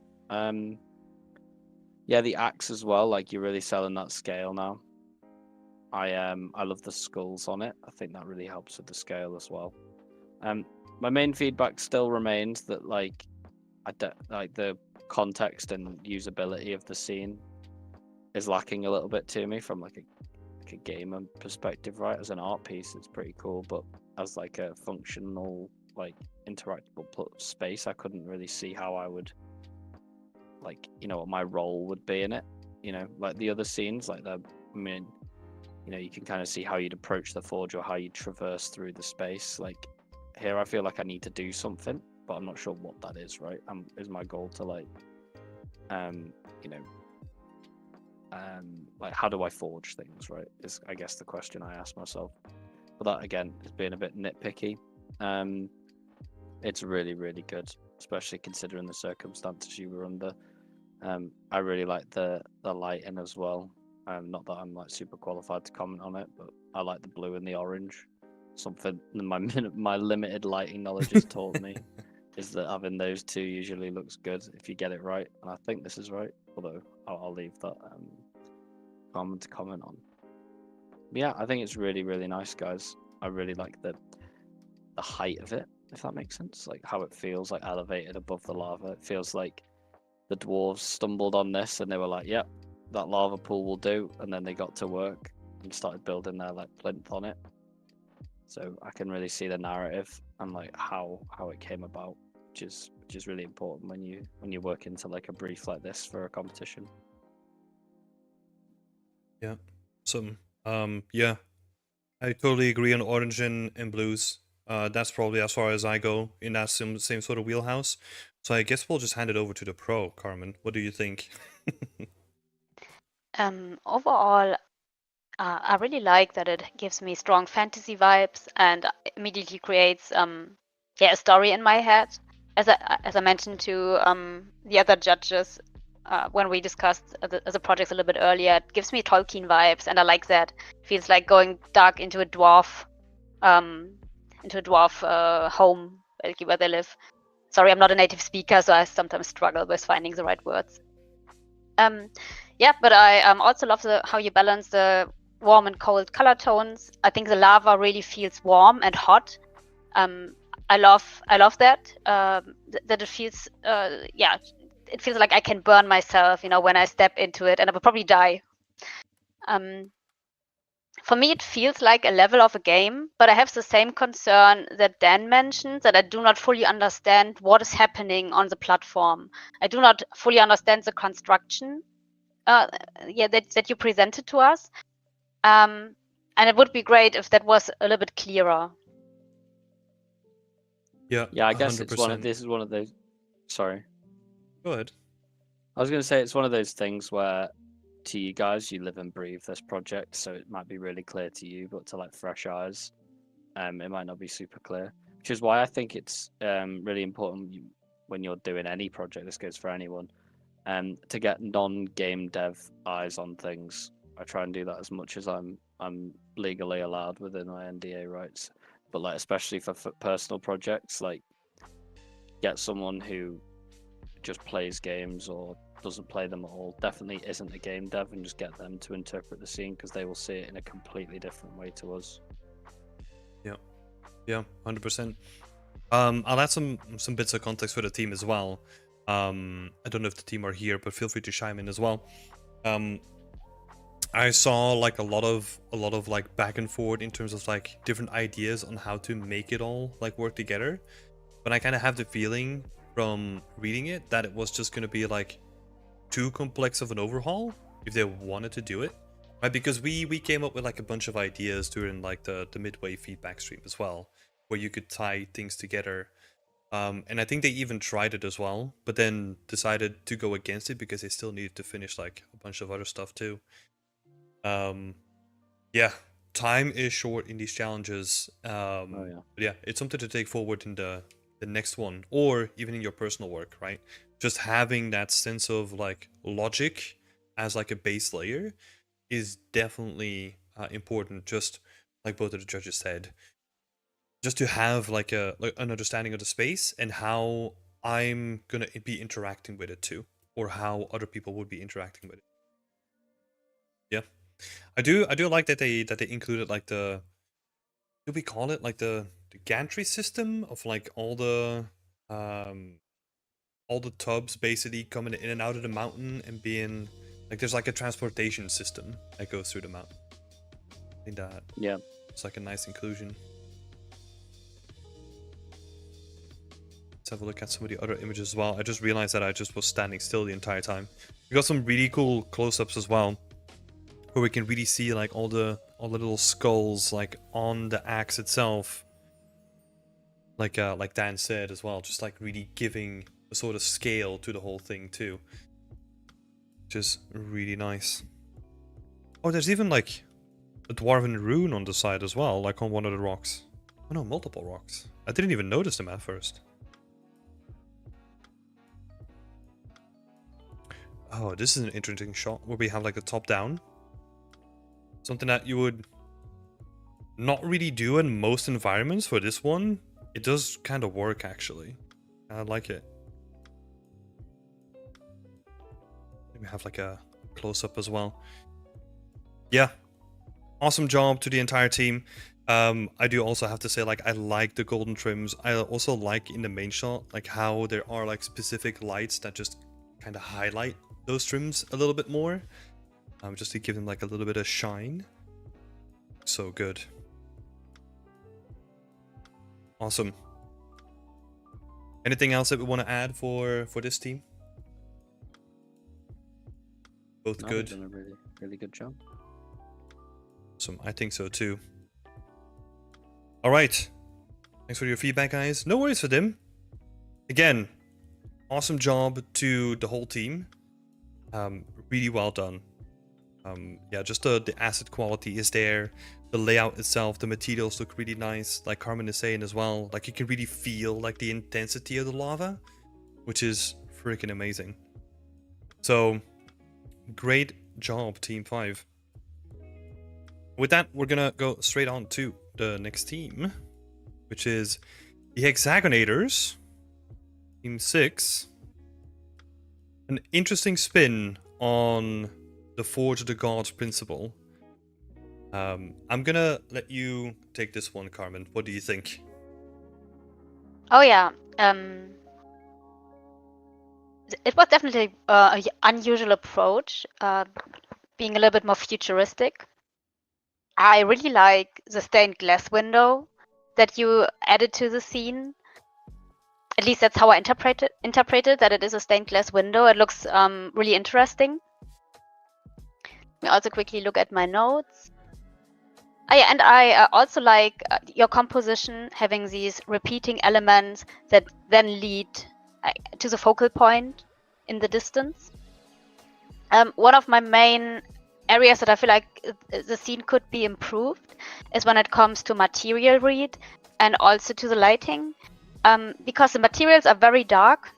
Yeah, the axe as well. Like you're really selling that scale now. I love the skulls on it. I think that really helps with the scale as well. My main feedback still remains that like like the context and usability of the scene is lacking a little bit to me from like a gamer perspective, right? As an art piece, it's pretty cool, but as like a functional, like interactable space, I couldn't really see how I would, like, what my role would be in it. Like the other scenes, like you can kind of see how you'd approach the forge or how you'd traverse through the space. Like here, I feel like I need to do something, but I'm not sure what that is. Right? Is my goal to like how do I forge things, right? Is I guess the question I ask myself. But that again is being a bit nitpicky. It's really, really good, especially considering the circumstances you were under. I really like the lighting as well. Not that I'm like super qualified to comment on it, but I like the blue and the orange. Something my limited lighting knowledge has taught me is that having those two usually looks good if you get it right, and I think this is right. Although I'll leave that comment to comment on. But yeah, I think it's really, really nice, guys. I really like the height of it, if that makes sense. Like how it feels like elevated above the lava. It feels like the dwarves stumbled on this and they were like, "Yep, that lava pool will do," and then they got to work and started building their like plinth on it. So I can really see the narrative and like how it came about, which is really important when you work into like a brief like this for a competition. Yeah, awesome. Yeah, I totally agree on orange and blues. That's probably as far as I go in that same sort of wheelhouse. So I guess we'll just hand it over to the pro, Carmen. What do you think? Overall, I really like that it gives me strong fantasy vibes and immediately creates a story in my head. As I mentioned to the other judges when we discussed the projects a little bit earlier, it gives me Tolkien vibes, and I like that. It feels like going dark into a dwarf home, where they live. Sorry, I'm not a native speaker, so I sometimes struggle with finding the right words. But I also love how you balance the warm and cold color tones. I think the lava really feels warm and hot. I love that that it feels it feels like I can burn myself, when I step into it, and I will probably die. For me, it feels like a level of a game, but I have the same concern that Dan mentioned, that I do not fully understand what is happening on the platform. I do not fully understand the construction that you presented to us. And it would be great if that was a little bit clearer. Yeah, I guess 100%. this is one of those. Sorry. Go ahead. I was going to say it's one of those things where, to you guys, you live and breathe this project, so it might be really clear to you, but to like fresh eyes, it might not be super clear. Which is why I think it's really important when you're doing any project. This goes for anyone, to get non-game dev eyes on things. I try and do that as much as I'm I'm legally allowed within my NDA rights. But like, especially for personal projects, like get someone who just plays games or doesn't play them at all, definitely isn't a game dev, and just get them to interpret the scene because they will see it in a completely different way to us. Yeah, 100%. I'll add some bits of context for the team as well. I don't know if the team are here, but feel free to chime in as well. I saw like a lot of like back and forth in terms of like different ideas on how to make it all like work together. But I kind of have the feeling from reading it that it was just going to be like too complex of an overhaul if they wanted to do it, right? Because we came up with like a bunch of ideas during like the midway feedback stream as well, where you could tie things together. And I think they even tried it as well, but then decided to go against it because they still needed to finish like a bunch of other stuff too. Yeah, time is short in these challenges. But yeah, it's something to take forward in the next one, or even in your personal work, right? Just having that sense of like logic as like a base layer is definitely important. Just like both of the judges said, just to have like an understanding of the space and how I'm gonna be interacting with it too, or how other people would be interacting with it. Yeah, I do like that they included like the, do we call it like the gantry system of like all the tubs basically coming in and out of the mountain and being like, there's like a transportation system that goes through the mountain. I think that it's like a nice inclusion. Let's have a look at some of the other images as well. I just realized that I just was standing still the entire time. We got some really cool close-ups as well, where we can really see like all the little skulls like on the axe itself. Like Dan said as well, just like really giving a sort of scale to the whole thing too, which is really nice. Oh, there's even like a dwarven rune on the side as well, like on one of the rocks. Oh no, multiple rocks. I didn't even notice them at first. Oh, this is an interesting shot where we have like the top down. Something that you would not really do in most environments. For this one, it does kind of work actually. I like it. We have like a close-up as well. Yeah, awesome job to the entire team. I do also have to say, like, I like the golden trims. I also like in the main shot, like how there are like specific lights that just kind of highlight those trims a little bit more, just to give them like a little bit of shine. So good. Awesome. Anything else that we want to add for this team? Both good. Done a really, really good job. Awesome. I think so too. All right. Thanks for your feedback, guys. No worries for them. Again, awesome job to the whole team. Really well done. Yeah, just the asset quality is there. The layout itself, the materials look really nice. Like Carmen is saying as well, like you can really feel like the intensity of the lava, which is freaking amazing. So, great job, Team 5. With that, we're gonna go straight on to the next team, which is the Hexagonators, Team 6. An interesting spin on the Forge of the Gods principle. I'm gonna let you take this one, Carmen. What do you think? Oh yeah, it was definitely an unusual approach, being a little bit more futuristic. I really like the stained glass window that you added to the scene. At least that's how I interpreted that it is a stained glass window. It looks really interesting. Let me also quickly look at my notes. Yeah, and I also like your composition, having these repeating elements that then lead to the focal point in the distance. One of my main areas that I feel like the scene could be improved is when it comes to material read and also to the lighting, because the materials are very dark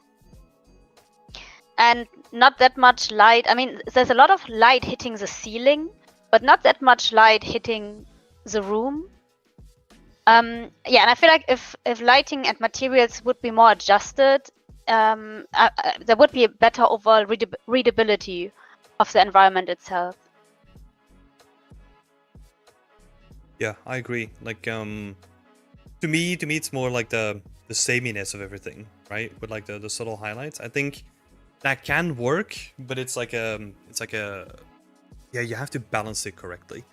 and not that much light. I mean, there's a lot of light hitting the ceiling, but not that much light hitting the room. Yeah, and I feel like if lighting and materials would be more adjusted, there would be a better overall readability of the environment itself. Yeah, I agree. Like, to me, it's more like the sameness of everything, right? With like the subtle highlights. I think that can work, but it's like a, yeah, you have to balance it correctly.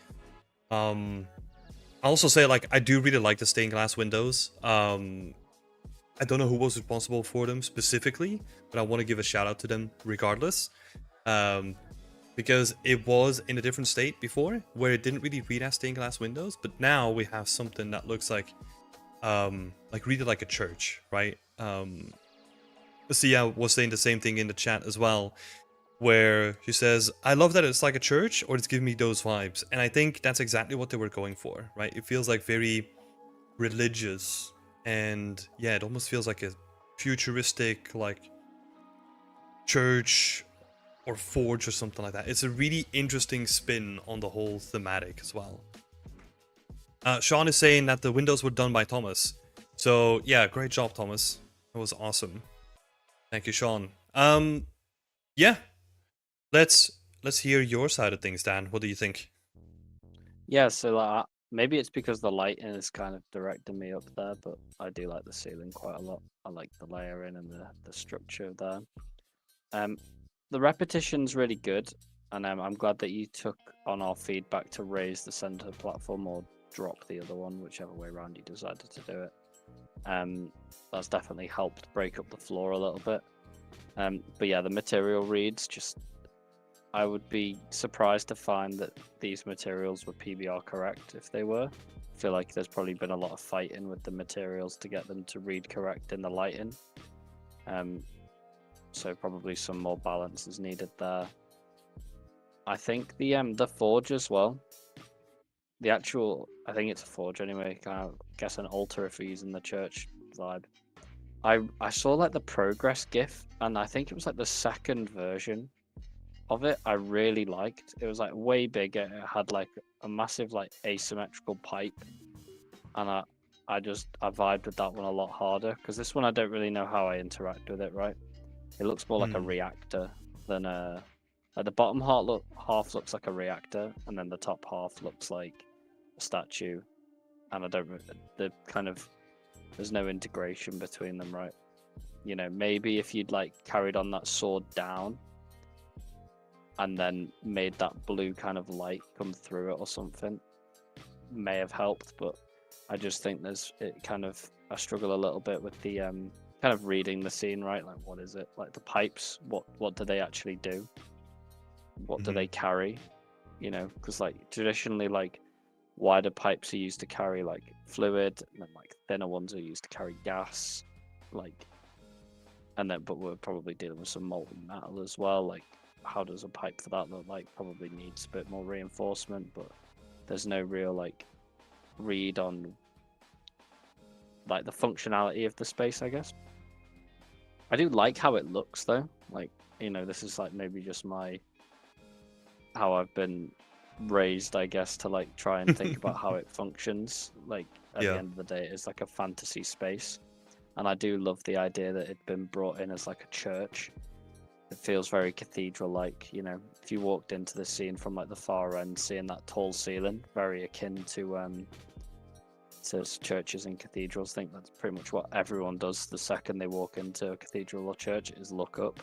I'll also say, like, I do really like the stained glass windows. I don't know who was responsible for them specifically, but I want to give a shout out to them regardless. Because it was in a different state before, where it didn't really read as stained glass windows, but now we have something that looks like really like a church, right? Sia was saying the same thing in the chat as well, where she says, I love that it's like a church, or it's giving me those vibes. And I think that's exactly what they were going for, right? It feels like very religious, and yeah, it almost feels like a futuristic, like, church or forge or something like that. It's a really interesting spin on the whole thematic as well. Sean is saying that the windows were done by Thomas. So yeah, great job, Thomas. That was awesome. Thank you, Sean. Yeah. Let's hear your side of things, Dan. What do you think? Yeah, so like, maybe it's because the lighting is kind of directing me up there, but I do like the ceiling quite a lot. I like the layering and the structure there. The repetition's really good, and I'm glad that you took on our feedback to raise the center platform or drop the other one, whichever way around you decided to do it. That's definitely helped break up the floor a little bit. But yeah, the material reads just... I would be surprised to find that these materials were PBR correct if they were. I feel like there's probably been a lot of fighting with the materials to get them to read correct in the lighting. So probably some more balance is needed there. I think the forge as well. The actual, I think it's a forge anyway. Kind of guess an altar if we're using the church vibe. I saw like the progress GIF, and I think it was like the second version of it. I really liked. It was like way bigger. It had like a massive like asymmetrical pipe, and I vibed with that one a lot harder, because this one I don't really know how I interact with it. Right, it looks more like a reactor than a. Like the bottom half looks like a reactor, and then the top half looks like a statue. And I don't. The kind of there's no integration between them, right? You know, maybe if you'd like carried on that sword down, and then made that blue kind of light come through it or something, may have helped. But I just think I struggle a little bit with the kind of reading the scene, right? Like, what is it? Like the pipes, what do they actually do? What do they carry? You know, because like traditionally, like wider pipes are used to carry like fluid, and then like thinner ones are used to carry gas, like, and then but we're probably dealing with some molten metal as well. Like, how does a pipe for that look like? Probably needs a bit more reinforcement, but there's no real like read on like the functionality of the space, I guess. I do like how it looks though. Like, you know, this is like maybe just how I've been raised, I guess, to like try and think about how it functions. Like at the end of the day, it's like a fantasy space, and I do love the idea that it'd been brought in as like a church. It feels very cathedral-like, you know. If you walked into the scene from like the far end, seeing that tall ceiling, very akin to churches and cathedrals. I think that's pretty much what everyone does the second they walk into a cathedral or church, is look up.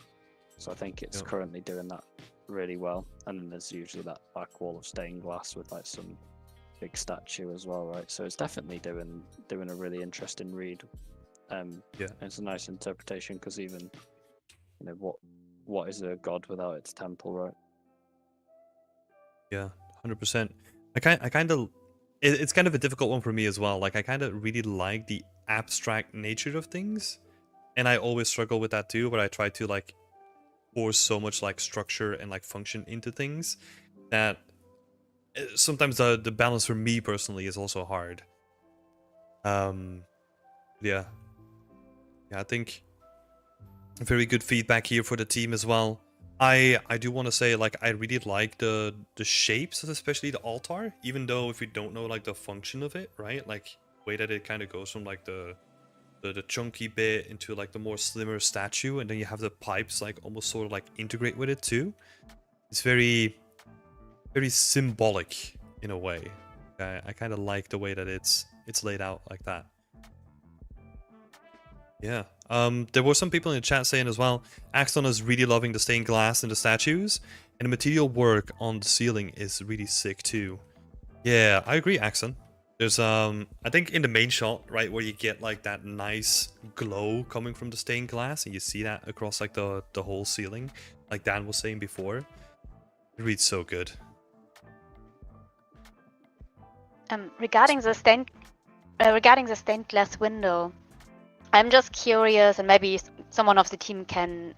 So I think it's currently doing that really well. And then there's usually that back wall of stained glass with like some big statue as well, right? So it's definitely doing a really interesting read. It's a nice interpretation, because even, you know, what is a god without its temple, right? Yeah, 100%. I kind of, it's kind of a difficult one for me as well. Like, I kind of really like the abstract nature of things, and I always struggle with that too, where I try to like force so much like structure and like function into things that sometimes the balance for me personally is also hard. Yeah, I think very good feedback here for the team as well. I do want to say, like, I really like the shapes, especially the altar, even though if you don't know like the function of it, right? Like way that it kind of goes from like the chunky bit into like the more slimmer statue, and then you have the pipes like almost sort of like integrate with it too. It's very symbolic in a way. I kind of like the way that it's laid out like that. Yeah. There were some people in the chat saying as well, Axon is really loving the stained glass in the statues, and the material work on the ceiling is really sick too. Yeah, I agree, Axon. There's I think in the main shot, right, where you get like that nice glow coming from the stained glass, and you see that across like the whole ceiling, like Dan was saying before. It reads so good. Regarding the stained glass window, I'm just curious, and maybe someone of the team can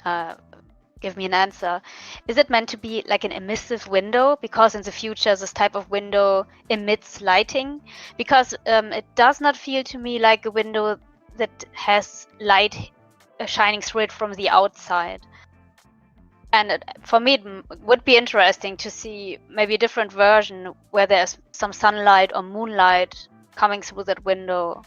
give me an answer. Is it meant to be like an emissive window? Because in the future, this type of window emits lighting? Because it does not feel to me like a window that has light shining through it from the outside. And for me, it would be interesting to see maybe a different version where there's some sunlight or moonlight coming through that window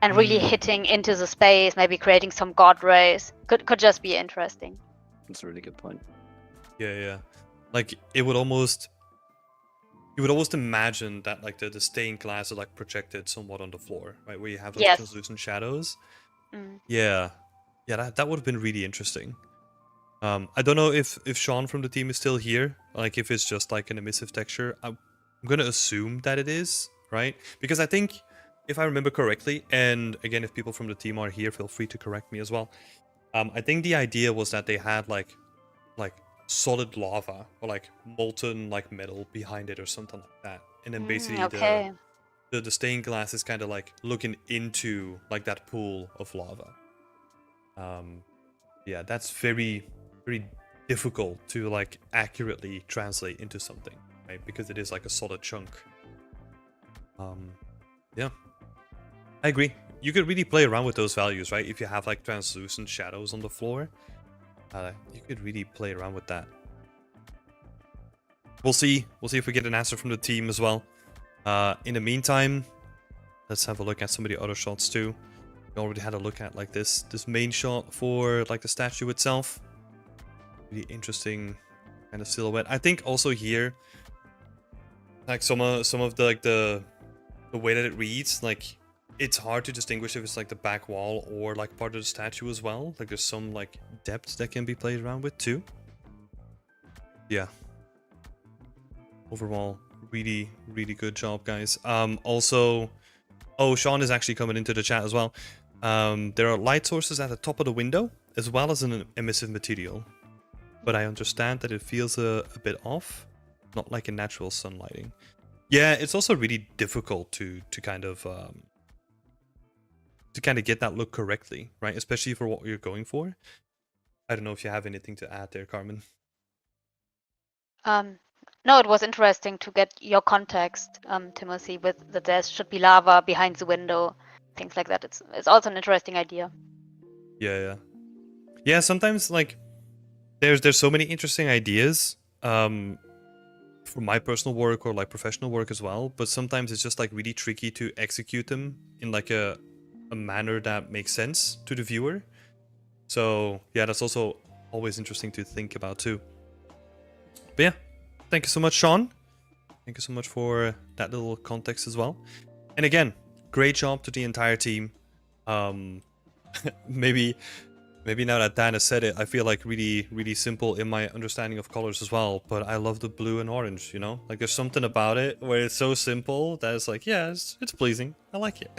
and really hitting into the space, maybe creating some god rays. Could just be interesting. That's a really good point. Yeah. Like you would almost imagine that like the stained glass is like projected somewhat on the floor, right? Where you have those Yes. translucent shadows. Mm. Yeah, that would have been really interesting. I don't know if Sean from the team is still here, like if it's just like an emissive texture. I'm gonna assume that it is, right? Because I think, if I remember correctly, and again, if people from the team are here, feel free to correct me as well. I think the idea was that they had like solid lava or like molten like metal behind it or something like that, and then basically Okay. the stained glass is kind of like looking into like that pool of lava. Yeah, that's very difficult to like accurately translate into something, right? Because it is like a solid chunk. Yeah, I agree. You could really play around with those values, right? If you have like translucent shadows on the floor, you could really play around with that. We'll see if we get an answer from the team as well. In the meantime, let's have a look at some of the other shots too. We already had a look at like this main shot for like the statue itself. Really interesting kind of silhouette. I think also here, like some of the like the way that it reads, like it's hard to distinguish if it's like the back wall or like part of the statue as well. Like there's some like depth that can be played around with too. Yeah. Overall, really good job, guys. Also, oh, Sean is actually coming into the chat as well. There are light sources at the top of the window as well as an emissive material, but I understand that it feels a bit off, not like a natural sunlighting. Yeah, it's also really difficult to kind of get that look correctly, right? Especially for what you're going for. I don't know if you have anything to add there, Carmen. No, it was interesting to get your context, Timothy, with that there should be lava behind the window, things like that. It's also an interesting idea. Yeah. Sometimes like there's so many interesting ideas for my personal work or like professional work as well, but sometimes it's just like really tricky to execute them in like a manner that makes sense to the viewer. So yeah, that's also always interesting to think about too. But yeah, thank you so much, Sean. Thank you so much for that little context as well. And again, great job to the entire team. Maybe now that Dan has said it, I feel like really simple in my understanding of colors as well. But I love the blue and orange, you know? Like there's something about it where it's so simple that it's like, yeah, it's pleasing. I like it.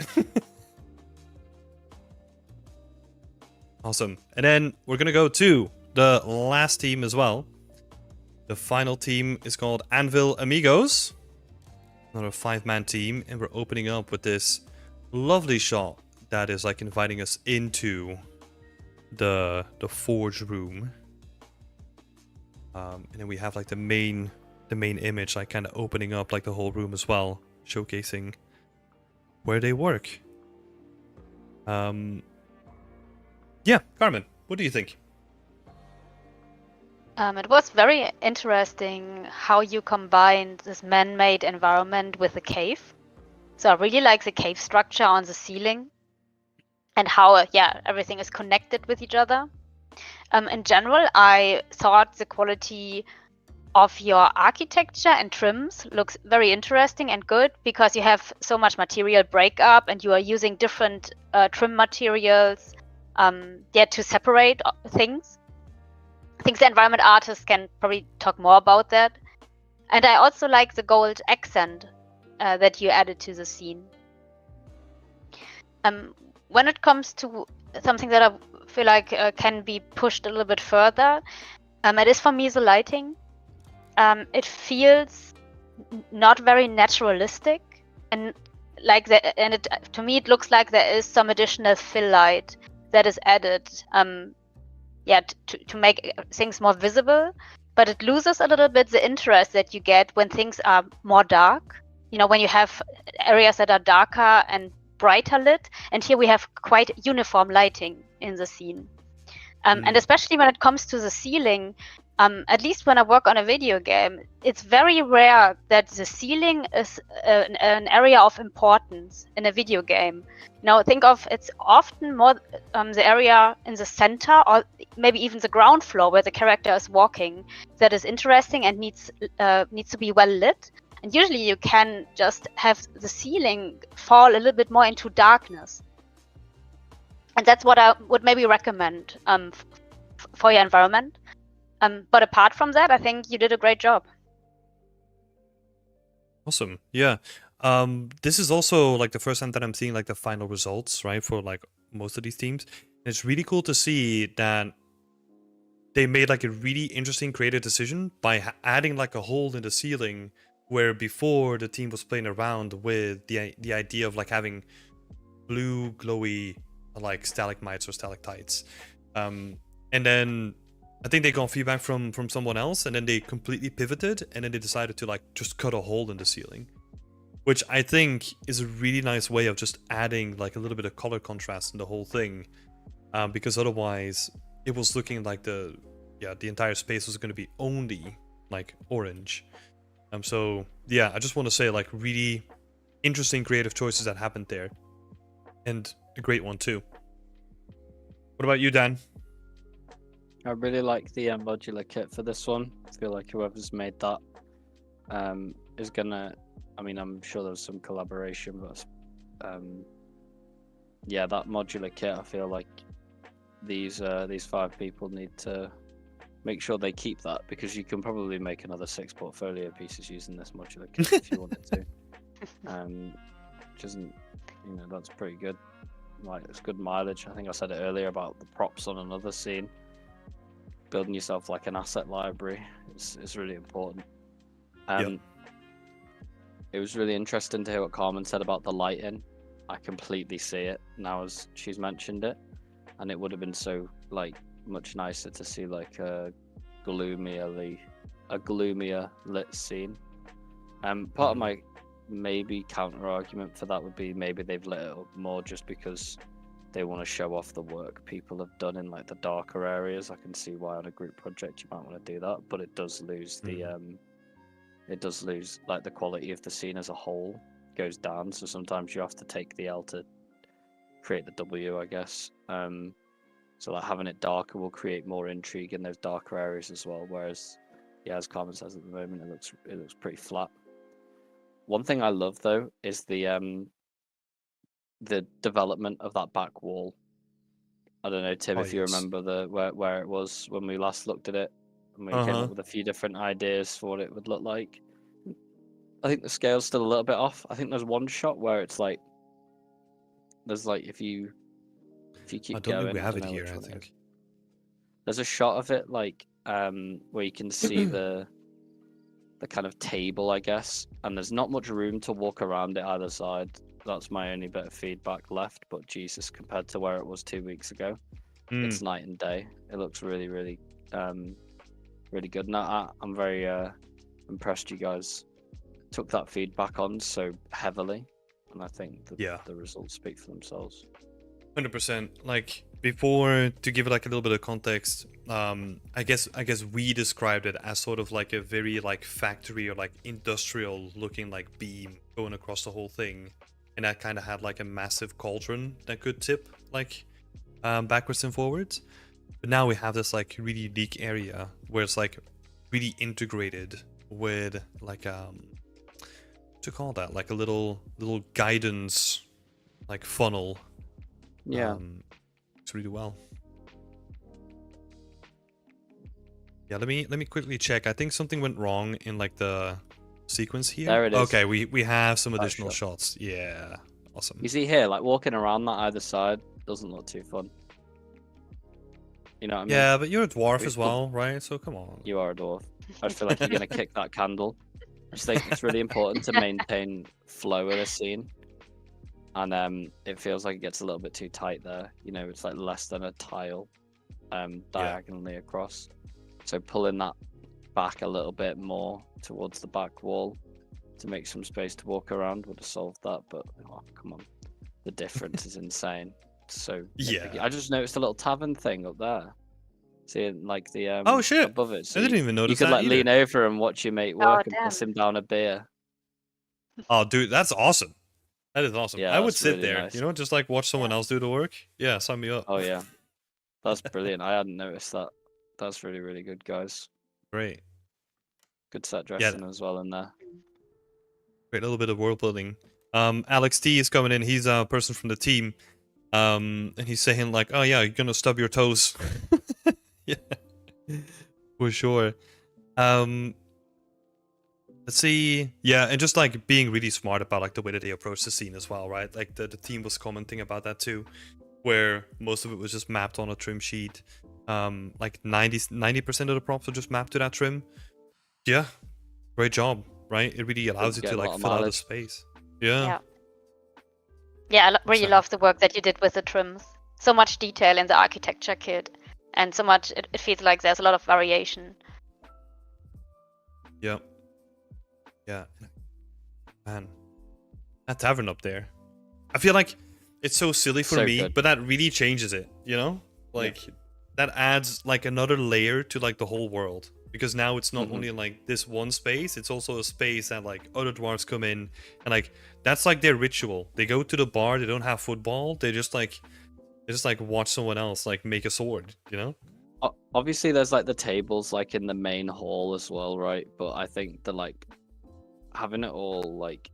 Awesome. And then we're gonna go to the last team as well. The final team is called Anvil Amigos. Another 5-man team, and we're opening up with this lovely shot that is like inviting us into the forge room. And then we have like the main image like kind of opening up like the whole room as well, showcasing where they work. Yeah, Carmen, what do you think? It was very interesting how you combined this man-made environment with the cave. So I really like the cave structure on the ceiling and how, yeah, everything is connected with each other. In general, I thought the quality of your architecture and trims looks very interesting and good because you have so much material breakup and you are using different trim materials to separate things. I think the environment artist can probably talk more about that. And I also like the gold accent that you added to the scene. When it comes to something that I feel like can be pushed a little bit further, it is for me the lighting. It feels not very naturalistic, and to me it looks like there is some additional fill light that is added. To make things more visible, but it loses a little bit the interest that you get when things are more dark. You know, when you have areas that are darker and brighter lit, and here we have quite uniform lighting in the scene. And especially when it comes to the ceiling, at least when I work on a video game, it's very rare that the ceiling is an area of importance in a video game. Now, think of it's often more the area in the center or maybe even the ground floor where the character is walking that is interesting and needs to be well lit. And usually you can just have the ceiling fall a little bit more into darkness. And that's what I would maybe recommend for your environment. But apart from that, I think you did a great job. Awesome. Yeah. This is also like the first time that I'm seeing like the final results, right, for like most of these teams. And it's really cool to see that they made like a really interesting creative decision by adding like a hole in the ceiling where before the team was playing around with the idea of like having blue glowy like stalagmites or stalactites. And then I think they got feedback from someone else, and then they completely pivoted, and then they decided to like just cut a hole in the ceiling, which I think is a really nice way of just adding like a little bit of color contrast in the whole thing, because otherwise it was looking like the entire space was going to be only like orange. So yeah, I just want to say like really interesting creative choices that happened there, and a great one too. What about you, Dan? I really like the modular kit for this one. I feel like whoever's made that is gonna. I mean, I'm sure there's some collaboration, but that modular kit. I feel like these 5 people need to make sure they keep that, because you can probably make another 6 portfolio pieces using this modular kit if you wanted to. Which isn't, that's pretty good. Like, it's good mileage. I think I said it earlier about the props on another scene. Building yourself like an asset library is really important. It was really interesting to hear what Carmen said about the lighting. I completely see it now as she's mentioned it, and it would have been so like much nicer to see like a gloomier lit scene. Part of my maybe counter argument for that would be maybe they've lit it up more just because they want to show off the work people have done in like the darker areas. I can see why on a group project you might want to do that, but it does lose like the quality of the scene as a whole goes down. So sometimes you have to take the L to create the W, I guess. So like having it darker will create more intrigue in those darker areas as well. Whereas, as Carmen says at the moment, it looks pretty flat. One thing I love though is the development of that back wall. I don't know, Tim, if you remember where it was when we last looked at it, and we came up with a few different ideas for what it would look like. I think the scale's still a little bit off. I think there's one shot where it's like there's like if you keep going. I don't think we have it here. I think there's a shot of it like where you can see the kind of table, I guess, and there's not much room to walk around it either side. That's my only bit of feedback left, but Jesus, compared to where it was 2 weeks ago, it's night and day. It looks really, really, really good. And I'm very impressed you guys took that feedback on so heavily, and I think the results speak for themselves. 100%. Like, before, to give it like a little bit of context, I guess we described it as sort of like a very like factory or like industrial looking like beam going across the whole thing, and that kind of had like a massive cauldron that could tip like backwards and forwards. But now we have this like really unique area where it's like really integrated with like to call that like a little guidance like funnel. Yeah. It's really well. Yeah, let me quickly check. I think something went wrong in like the sequence here. There it is. Okay, we have some That additional shot. shots. Yeah, awesome. You see here, like walking around that either side doesn't look too fun. You know what I mean? Yeah, but you're a dwarf We- as well, right? So come on. You are a dwarf. I feel like you're gonna kick that candle. I just think it's really important to maintain flow in a scene. And it feels like it gets a little bit too tight there. You know, it's like less than a tile diagonally across. So pulling that back a little bit more towards the back wall to make some space to walk around would have solved that. But oh, come on, the difference is insane. So Yeah. nitpicky. I just noticed a little tavern thing up there. See, like the Oh shit! above it. So I didn't you, even you notice could that like either. lean over and watch your mate Oh, work and pass damn. him down a beer. Oh, dude, that's awesome. That is awesome. Yeah, I would that's sit really there, nice. you know, just like watch someone else do the work. Yeah, sign me up. Oh yeah, that's brilliant. I hadn't noticed that. That's really, really good, guys. Great. Good set Yeah. dressing as well in there. Great little bit of world building. Alex T is coming in. He's a person from the team. And he's saying like, "Oh yeah, you're gonna stub your toes." Yeah, for sure. Let's see. Yeah, and just like being really smart about like the way that they approach the scene as well, right? Like the team was commenting about that too, where most of it was just mapped on a trim sheet. Like 90% of the props are just mapped to that trim. Yeah, great job, right? It really allows you get to a like lot of fill out the mileage. space. Yeah. Yeah. Yeah, I really So- love the work that you did with the trims. So much detail in the architecture kit, and so much. It feels like there's a lot of variation. Yeah. Yeah. Man. That tavern up there. I feel like it's so silly for So me, good. but that really changes it, you know? Like that adds like another layer to like the whole world. Because now it's not Mhm. only like this one space, it's also a space that like other dwarves come in and like that's like their ritual. They go to the bar, they don't have football, they just like watch someone else like make a sword, you know? Obviously, there's like the tables like in the main hall as well, right? But I think the like having it all like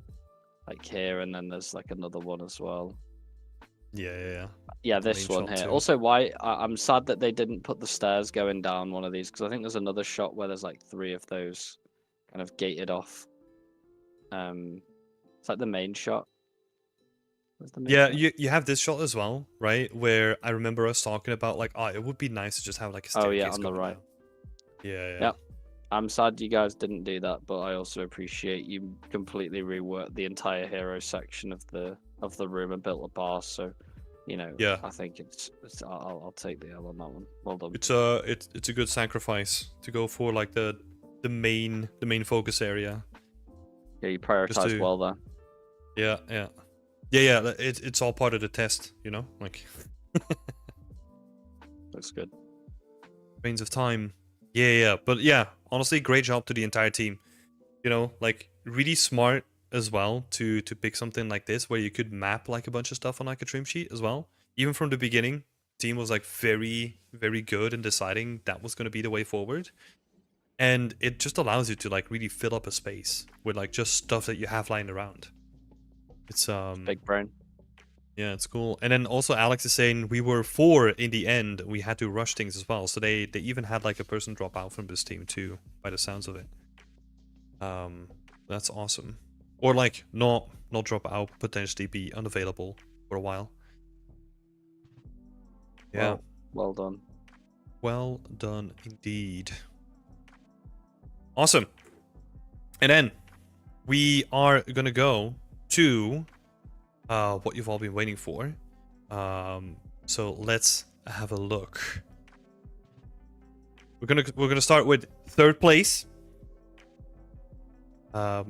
here, and then there's like another one as well. Yeah. Yeah, The this main one shot here. too. Also, I'm sad that they didn't put the stairs going down one of these, because I think there's another shot where there's like 3 of those kind of gated off. It's like the main shot. Where's the main Yeah, shot? you have this shot as well, right? Where I remember us talking about like, oh, it would be nice to just have like a staircase Oh, yeah, on the going right. down. Yeah. Yep. I'm sad you guys didn't do that, but I also appreciate you completely reworked the entire hero section of the room and built a bar. So, you know, Yeah. I think it's I'll take the L on that one. Well done. It's a good sacrifice to go for like the main focus area. Yeah, you prioritize to- well there. Yeah. It's all part of the test, you know, like Looks good. reins of time. Yeah. But yeah, honestly, great job to the entire team. You know, like really smart as well to pick something like this where you could map like a bunch of stuff on like a trim sheet as well. Even from the beginning, team was like very, very good in deciding that was going to be the way forward. And it just allows you to like really fill up a space with like just stuff that you have lying around. It's Big brain. yeah, it's cool. And then also Alex is saying we were 4 in the end. We had to rush things as well. So they even had like a person drop out from this team too, by the sounds of it. That's awesome. Or like not drop out, potentially be unavailable for a while. Yeah. Well done. Well done indeed. Awesome. And then we are gonna go to what you've all been waiting for. So let's have a look. We're gonna start with 3rd place.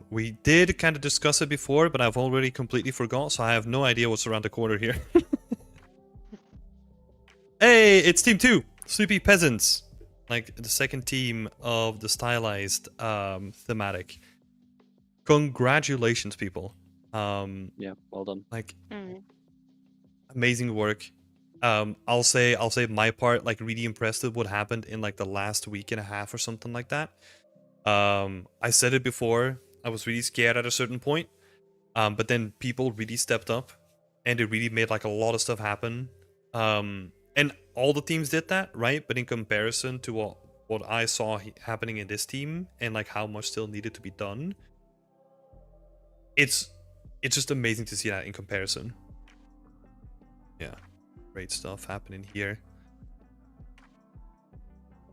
We did kind of discuss it before, but I've already completely forgot, so I have no idea what's around the corner here. Hey, it's Team 2, Sleepy Peasants. Like the second team of the stylized thematic. Congratulations, people. Yeah, well done. Like Mm. amazing work. I'll say my part, like really impressed with what happened in like the last week and a half or something like that. I said it before, I was really scared at a certain point. But then people really stepped up and it really made like a lot of stuff happen. And all the teams did that, right? But in comparison to what I saw happening in this team and like how much still needed to be done, it's just amazing to see that in comparison. Yeah, great stuff happening here.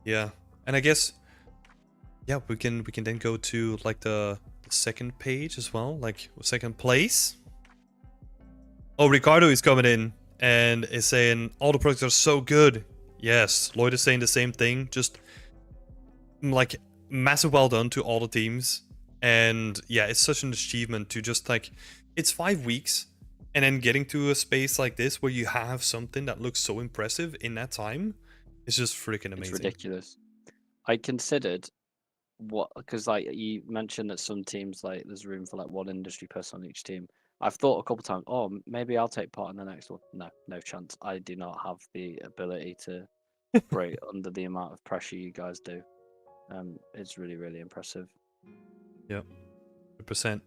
Yeah, and I guess we can then go to like the second page as well, like second place. Oh, Ricardo is coming in and is saying all the products are so good. Yes, Lloyd is saying the same thing. Just like massive well done to all the teams. And yeah, it's such an achievement to just like, it's 5 weeks and then getting to a space like this where you have something that looks so impressive in that time. It's just freaking amazing. It's ridiculous. I considered because like you mentioned that some teams, like there's room for like one industry person on each team. I've thought a couple times, oh, maybe I'll take part in the next one. No chance. I do not have the ability to operate under the amount of pressure you guys do. It's really, really impressive. Yep, 100%.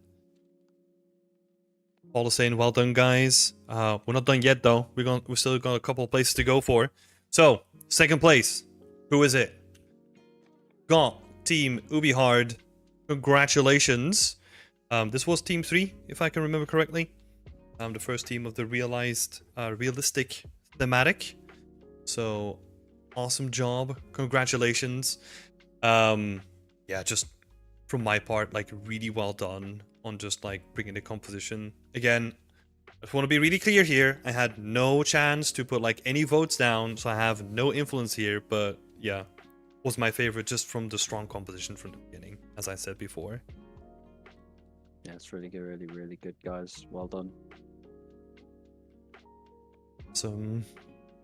Paul is saying, well done, guys. We're not done yet, though. We still got a couple of places to go for. So, second place. Who is it? Got Team Ubi Hard. Congratulations. This was Team 3, if I can remember correctly. The first team of the realistic thematic. So, awesome job. Congratulations. Yeah, just from my part, like really well done on just like bringing the composition. Again, I just want to be really clear here. I had no chance to put like any votes down, so I have no influence here. But yeah, was my favorite just from the strong composition from the beginning, as I said before. Yeah, it's really good, really, really good, guys. Well done. So, and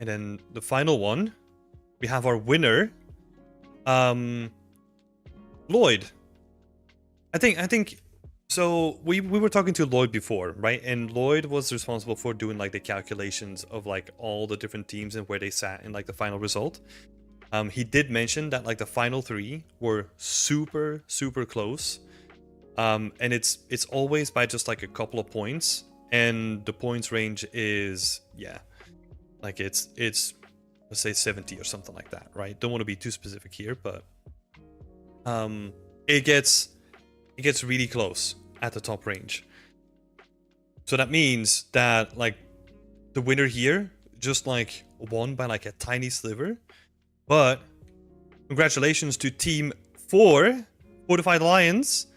then the final one, we have our winner, Lloyd. I think. So we were talking to Lloyd before, right? And Lloyd was responsible for doing like the calculations of like all the different teams and where they sat in like the final result. He did mention that like the final 3 were super close. And it's always by just like a couple of points, and the points range is like it's let's say 70 or something like that, right? Don't want to be too specific here, but it gets really close at the top range. So that means that like the winner here just like won by like a tiny sliver. But congratulations to Team 4, Fortified Lions.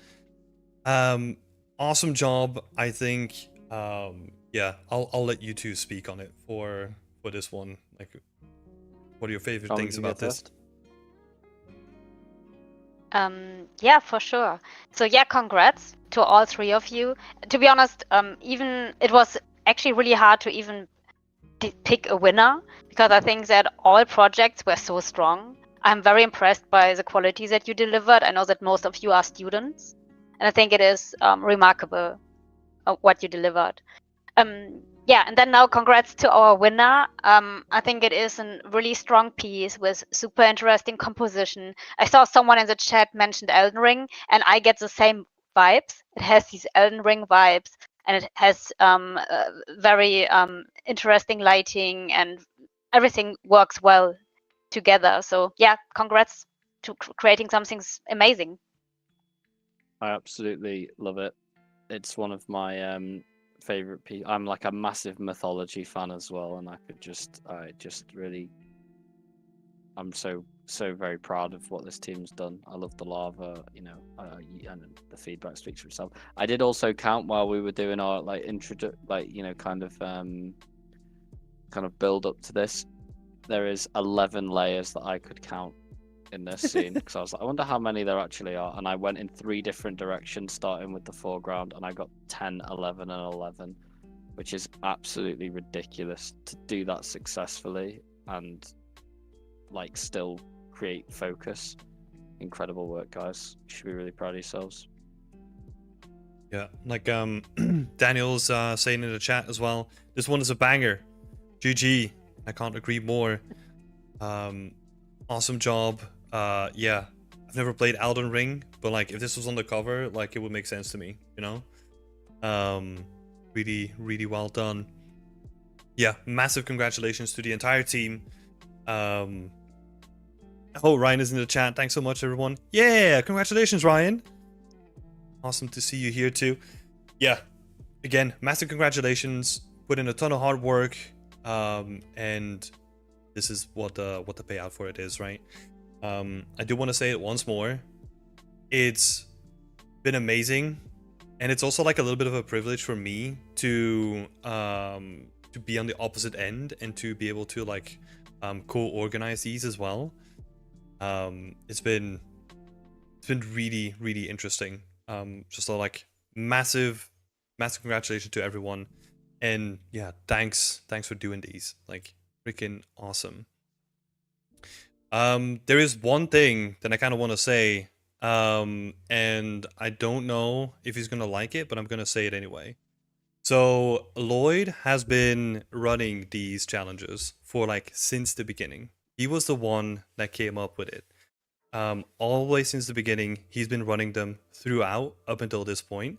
Awesome job, I think. Yeah, I'll let you two speak on it for this one. Like, what are your favorite things about this? Yeah, for sure. So yeah, congrats to all 3 of you. To be honest, even it was actually really hard to even pick a winner, because I think that all projects were so strong. I'm very impressed by the qualities that you delivered. I know that most of you are students, and I think it is remarkable what you delivered. Yeah, and then now congrats to our winner. I think it is a really strong piece with super interesting composition. I saw someone in the chat mentioned Elden Ring, and I get the same vibes. It has these Elden Ring vibes, and it has very interesting lighting, and everything works well together. So yeah, congrats to creating something amazing. I absolutely love it. It's one of my favorite pieces. I'm like a massive mythology fan as well, and I'm so very proud of what this team's done. I love the lava, and the feedback speaks for itself. I did also count while we were doing our like kind of build up to this. There is 11 layers that I could count in this scene, because I was like, I wonder how many there actually are, and I went in 3 different directions, starting with the foreground, and I got 10, 11, and 11, which is absolutely ridiculous to do that successfully. and like still create focus. Incredible work, guys. You should be really proud of yourselves. Yeah, like Daniel's saying in the chat as well. This one is a banger. GG. I can't agree more. Awesome job. Yeah, I've never played Elden Ring, but like if this was on the cover, like it would make sense to me, you know. Really, really well done. Yeah, massive congratulations to the entire team. Oh, Ryan is in the chat. Thanks so much, everyone. Yeah, congratulations, Ryan. Awesome to see you here too. Yeah, again, massive congratulations. Put in a ton of hard work, and this is what the payout for it is, right? I do want to say it once more. It's been amazing, and it's also like a little bit of a privilege for me to be on the opposite end and to be able to like co-organize these as well. It's been really, really interesting. Just a like massive congratulations to everyone, and yeah, thanks for doing these. Like freaking awesome. There is one thing that I kind of want to say, and I don't know if he's gonna like it, but I'm gonna say it anyway. So Lloyd has been running these challenges for like since the beginning. He was the one that came up with it. Always since the beginning, he's been running them throughout up until this point.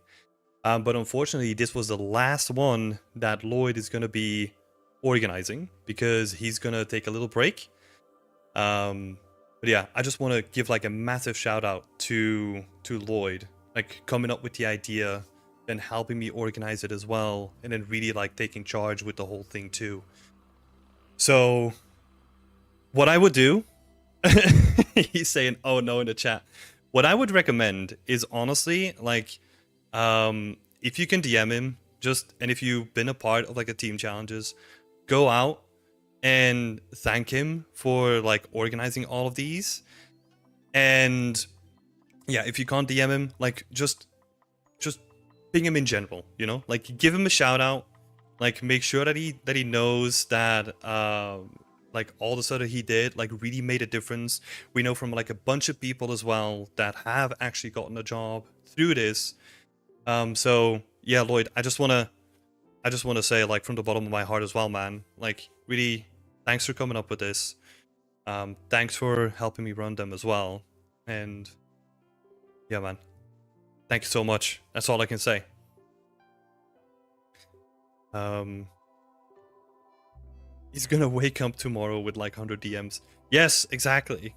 But unfortunately, this was the last one that Lloyd is gonna be organizing because he's gonna take a little break. But yeah, I just want to give like a massive shout out to Lloyd, like coming up with the idea and helping me organize it as well, and then really like taking charge with the whole thing too. So what I would do, he's saying oh no in the chat, what I would recommend is honestly like if you can DM him, and if you've been a part of like a team challenges, go out and thank him for like organizing all of these. And yeah, if you can't DM him, like just ping him in general, you know, like give him a shout out, like make sure that he knows that like all the stuff that he did like really made a difference. We know from like a bunch of people as well that have actually gotten a job through this. So yeah, Lloyd, I just want to say like from the bottom of my heart as well, man, like really thanks for coming up with this. Thanks for helping me run them as well. And yeah, man, thank you so much. That's all I can say. He's gonna wake up tomorrow with like 100 DMs. Yes, exactly.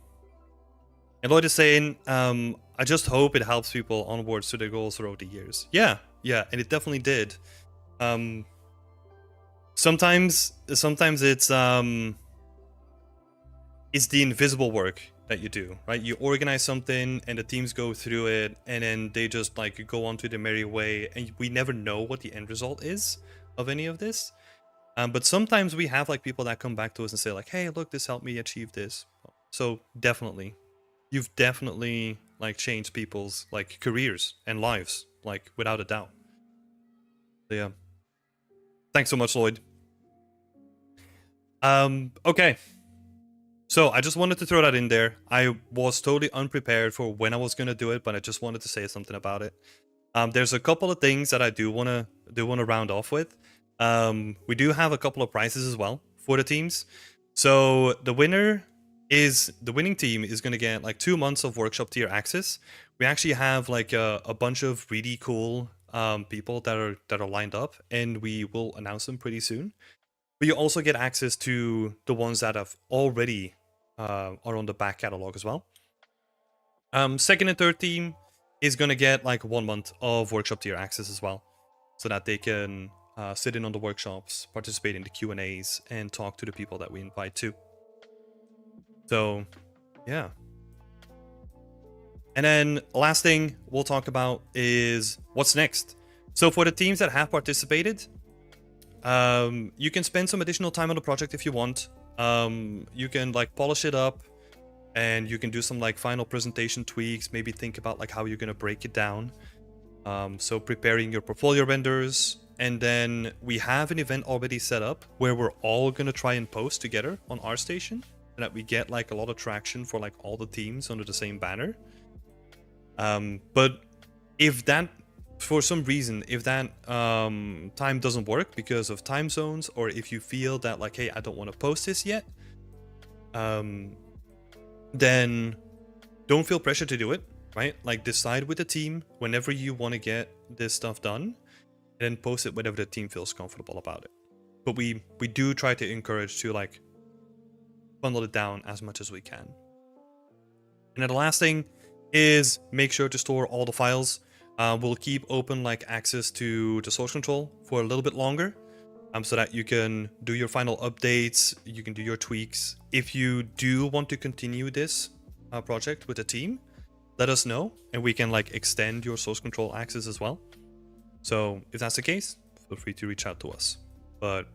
And Lloyd is saying, I just hope it helps people onwards to their goals throughout the years. Yeah, and it definitely did. Sometimes it's the invisible work that you do, right? You organize something and the teams go through it and then they just like go on to their merry way, and we never know what the end result is of any of this. But sometimes we have like people that come back to us and say like, hey, look, this helped me achieve this. So definitely, you've definitely like changed people's like careers and lives, like without a doubt. So yeah, thanks so much, Lloyd. Okay. So I just wanted to throw that in there. I was totally unprepared for when I was gonna do it, but I just wanted to say something about it. There's a couple of things that I do wanna round off with. We do have a couple of prizes as well for the teams. So the winning team is gonna get like 2 months of workshop tier access. We actually have like a bunch of really cool people that are lined up, and we will announce them pretty soon. But you also get access to the ones that have already are on the back catalog as well. Second and third team is gonna get like 1 month of workshop tier access as well, so that they can sit in on the workshops, participate in the Q&As, and talk to the people that we invite too. So, yeah. And then last thing we'll talk about is what's next. So for the teams that have participated, you can spend some additional time on the project if you want. You can like polish it up, and you can do some like final presentation tweaks, maybe think about like how you're gonna break it down. So preparing your portfolio renders, and then we have an event already set up where we're all gonna try and post together on our station, so that we get like a lot of traction for like all the teams under the same banner. But if that, for some reason, if that time doesn't work because of time zones, or if you feel that like, hey, I don't want to post this yet, then don't feel pressure to do it, right? Like, decide with the team whenever you want to get this stuff done, and then post it whenever the team feels comfortable about it. But we do try to encourage to like bundle it down as much as we can. And then the last thing is make sure to store all the files. We'll keep open like access to the source control for a little bit longer, so that you can do your final updates, you can do your tweaks. If you do want to continue this project with the team, let us know, and we can like extend your source control access as well. So if that's the case, feel free to reach out to us. But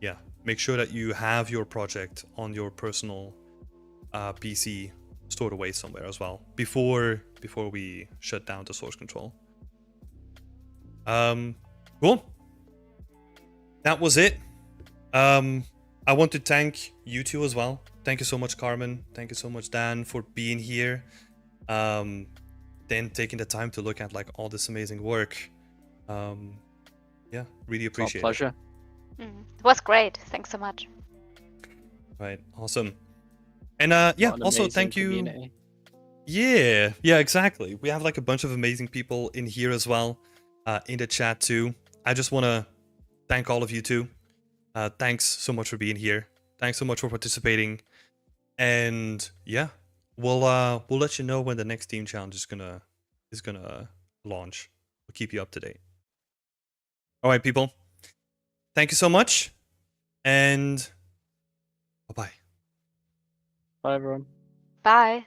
yeah, make sure that you have your project on your personal PC stored away somewhere as well before we shut down the source control. Cool. That was it. I want to thank you two as well. Thank you so much, Carmen. Thank you so much, Dan, for being here. Then taking the time to look at like all this amazing work. Yeah, really appreciate it. Our pleasure. It was great. Thanks so much. Right, awesome. And yeah, What an also amazing thank you. community. Yeah, exactly. We have like a bunch of amazing people in here as well, in the chat too. I just want to thank all of you too. Thanks so much for being here. Thanks so much for participating. And yeah, we'll let you know when the next team challenge is gonna launch. We'll keep you up to date. All right, people. Thank you so much, and bye-bye. Bye, everyone. Bye.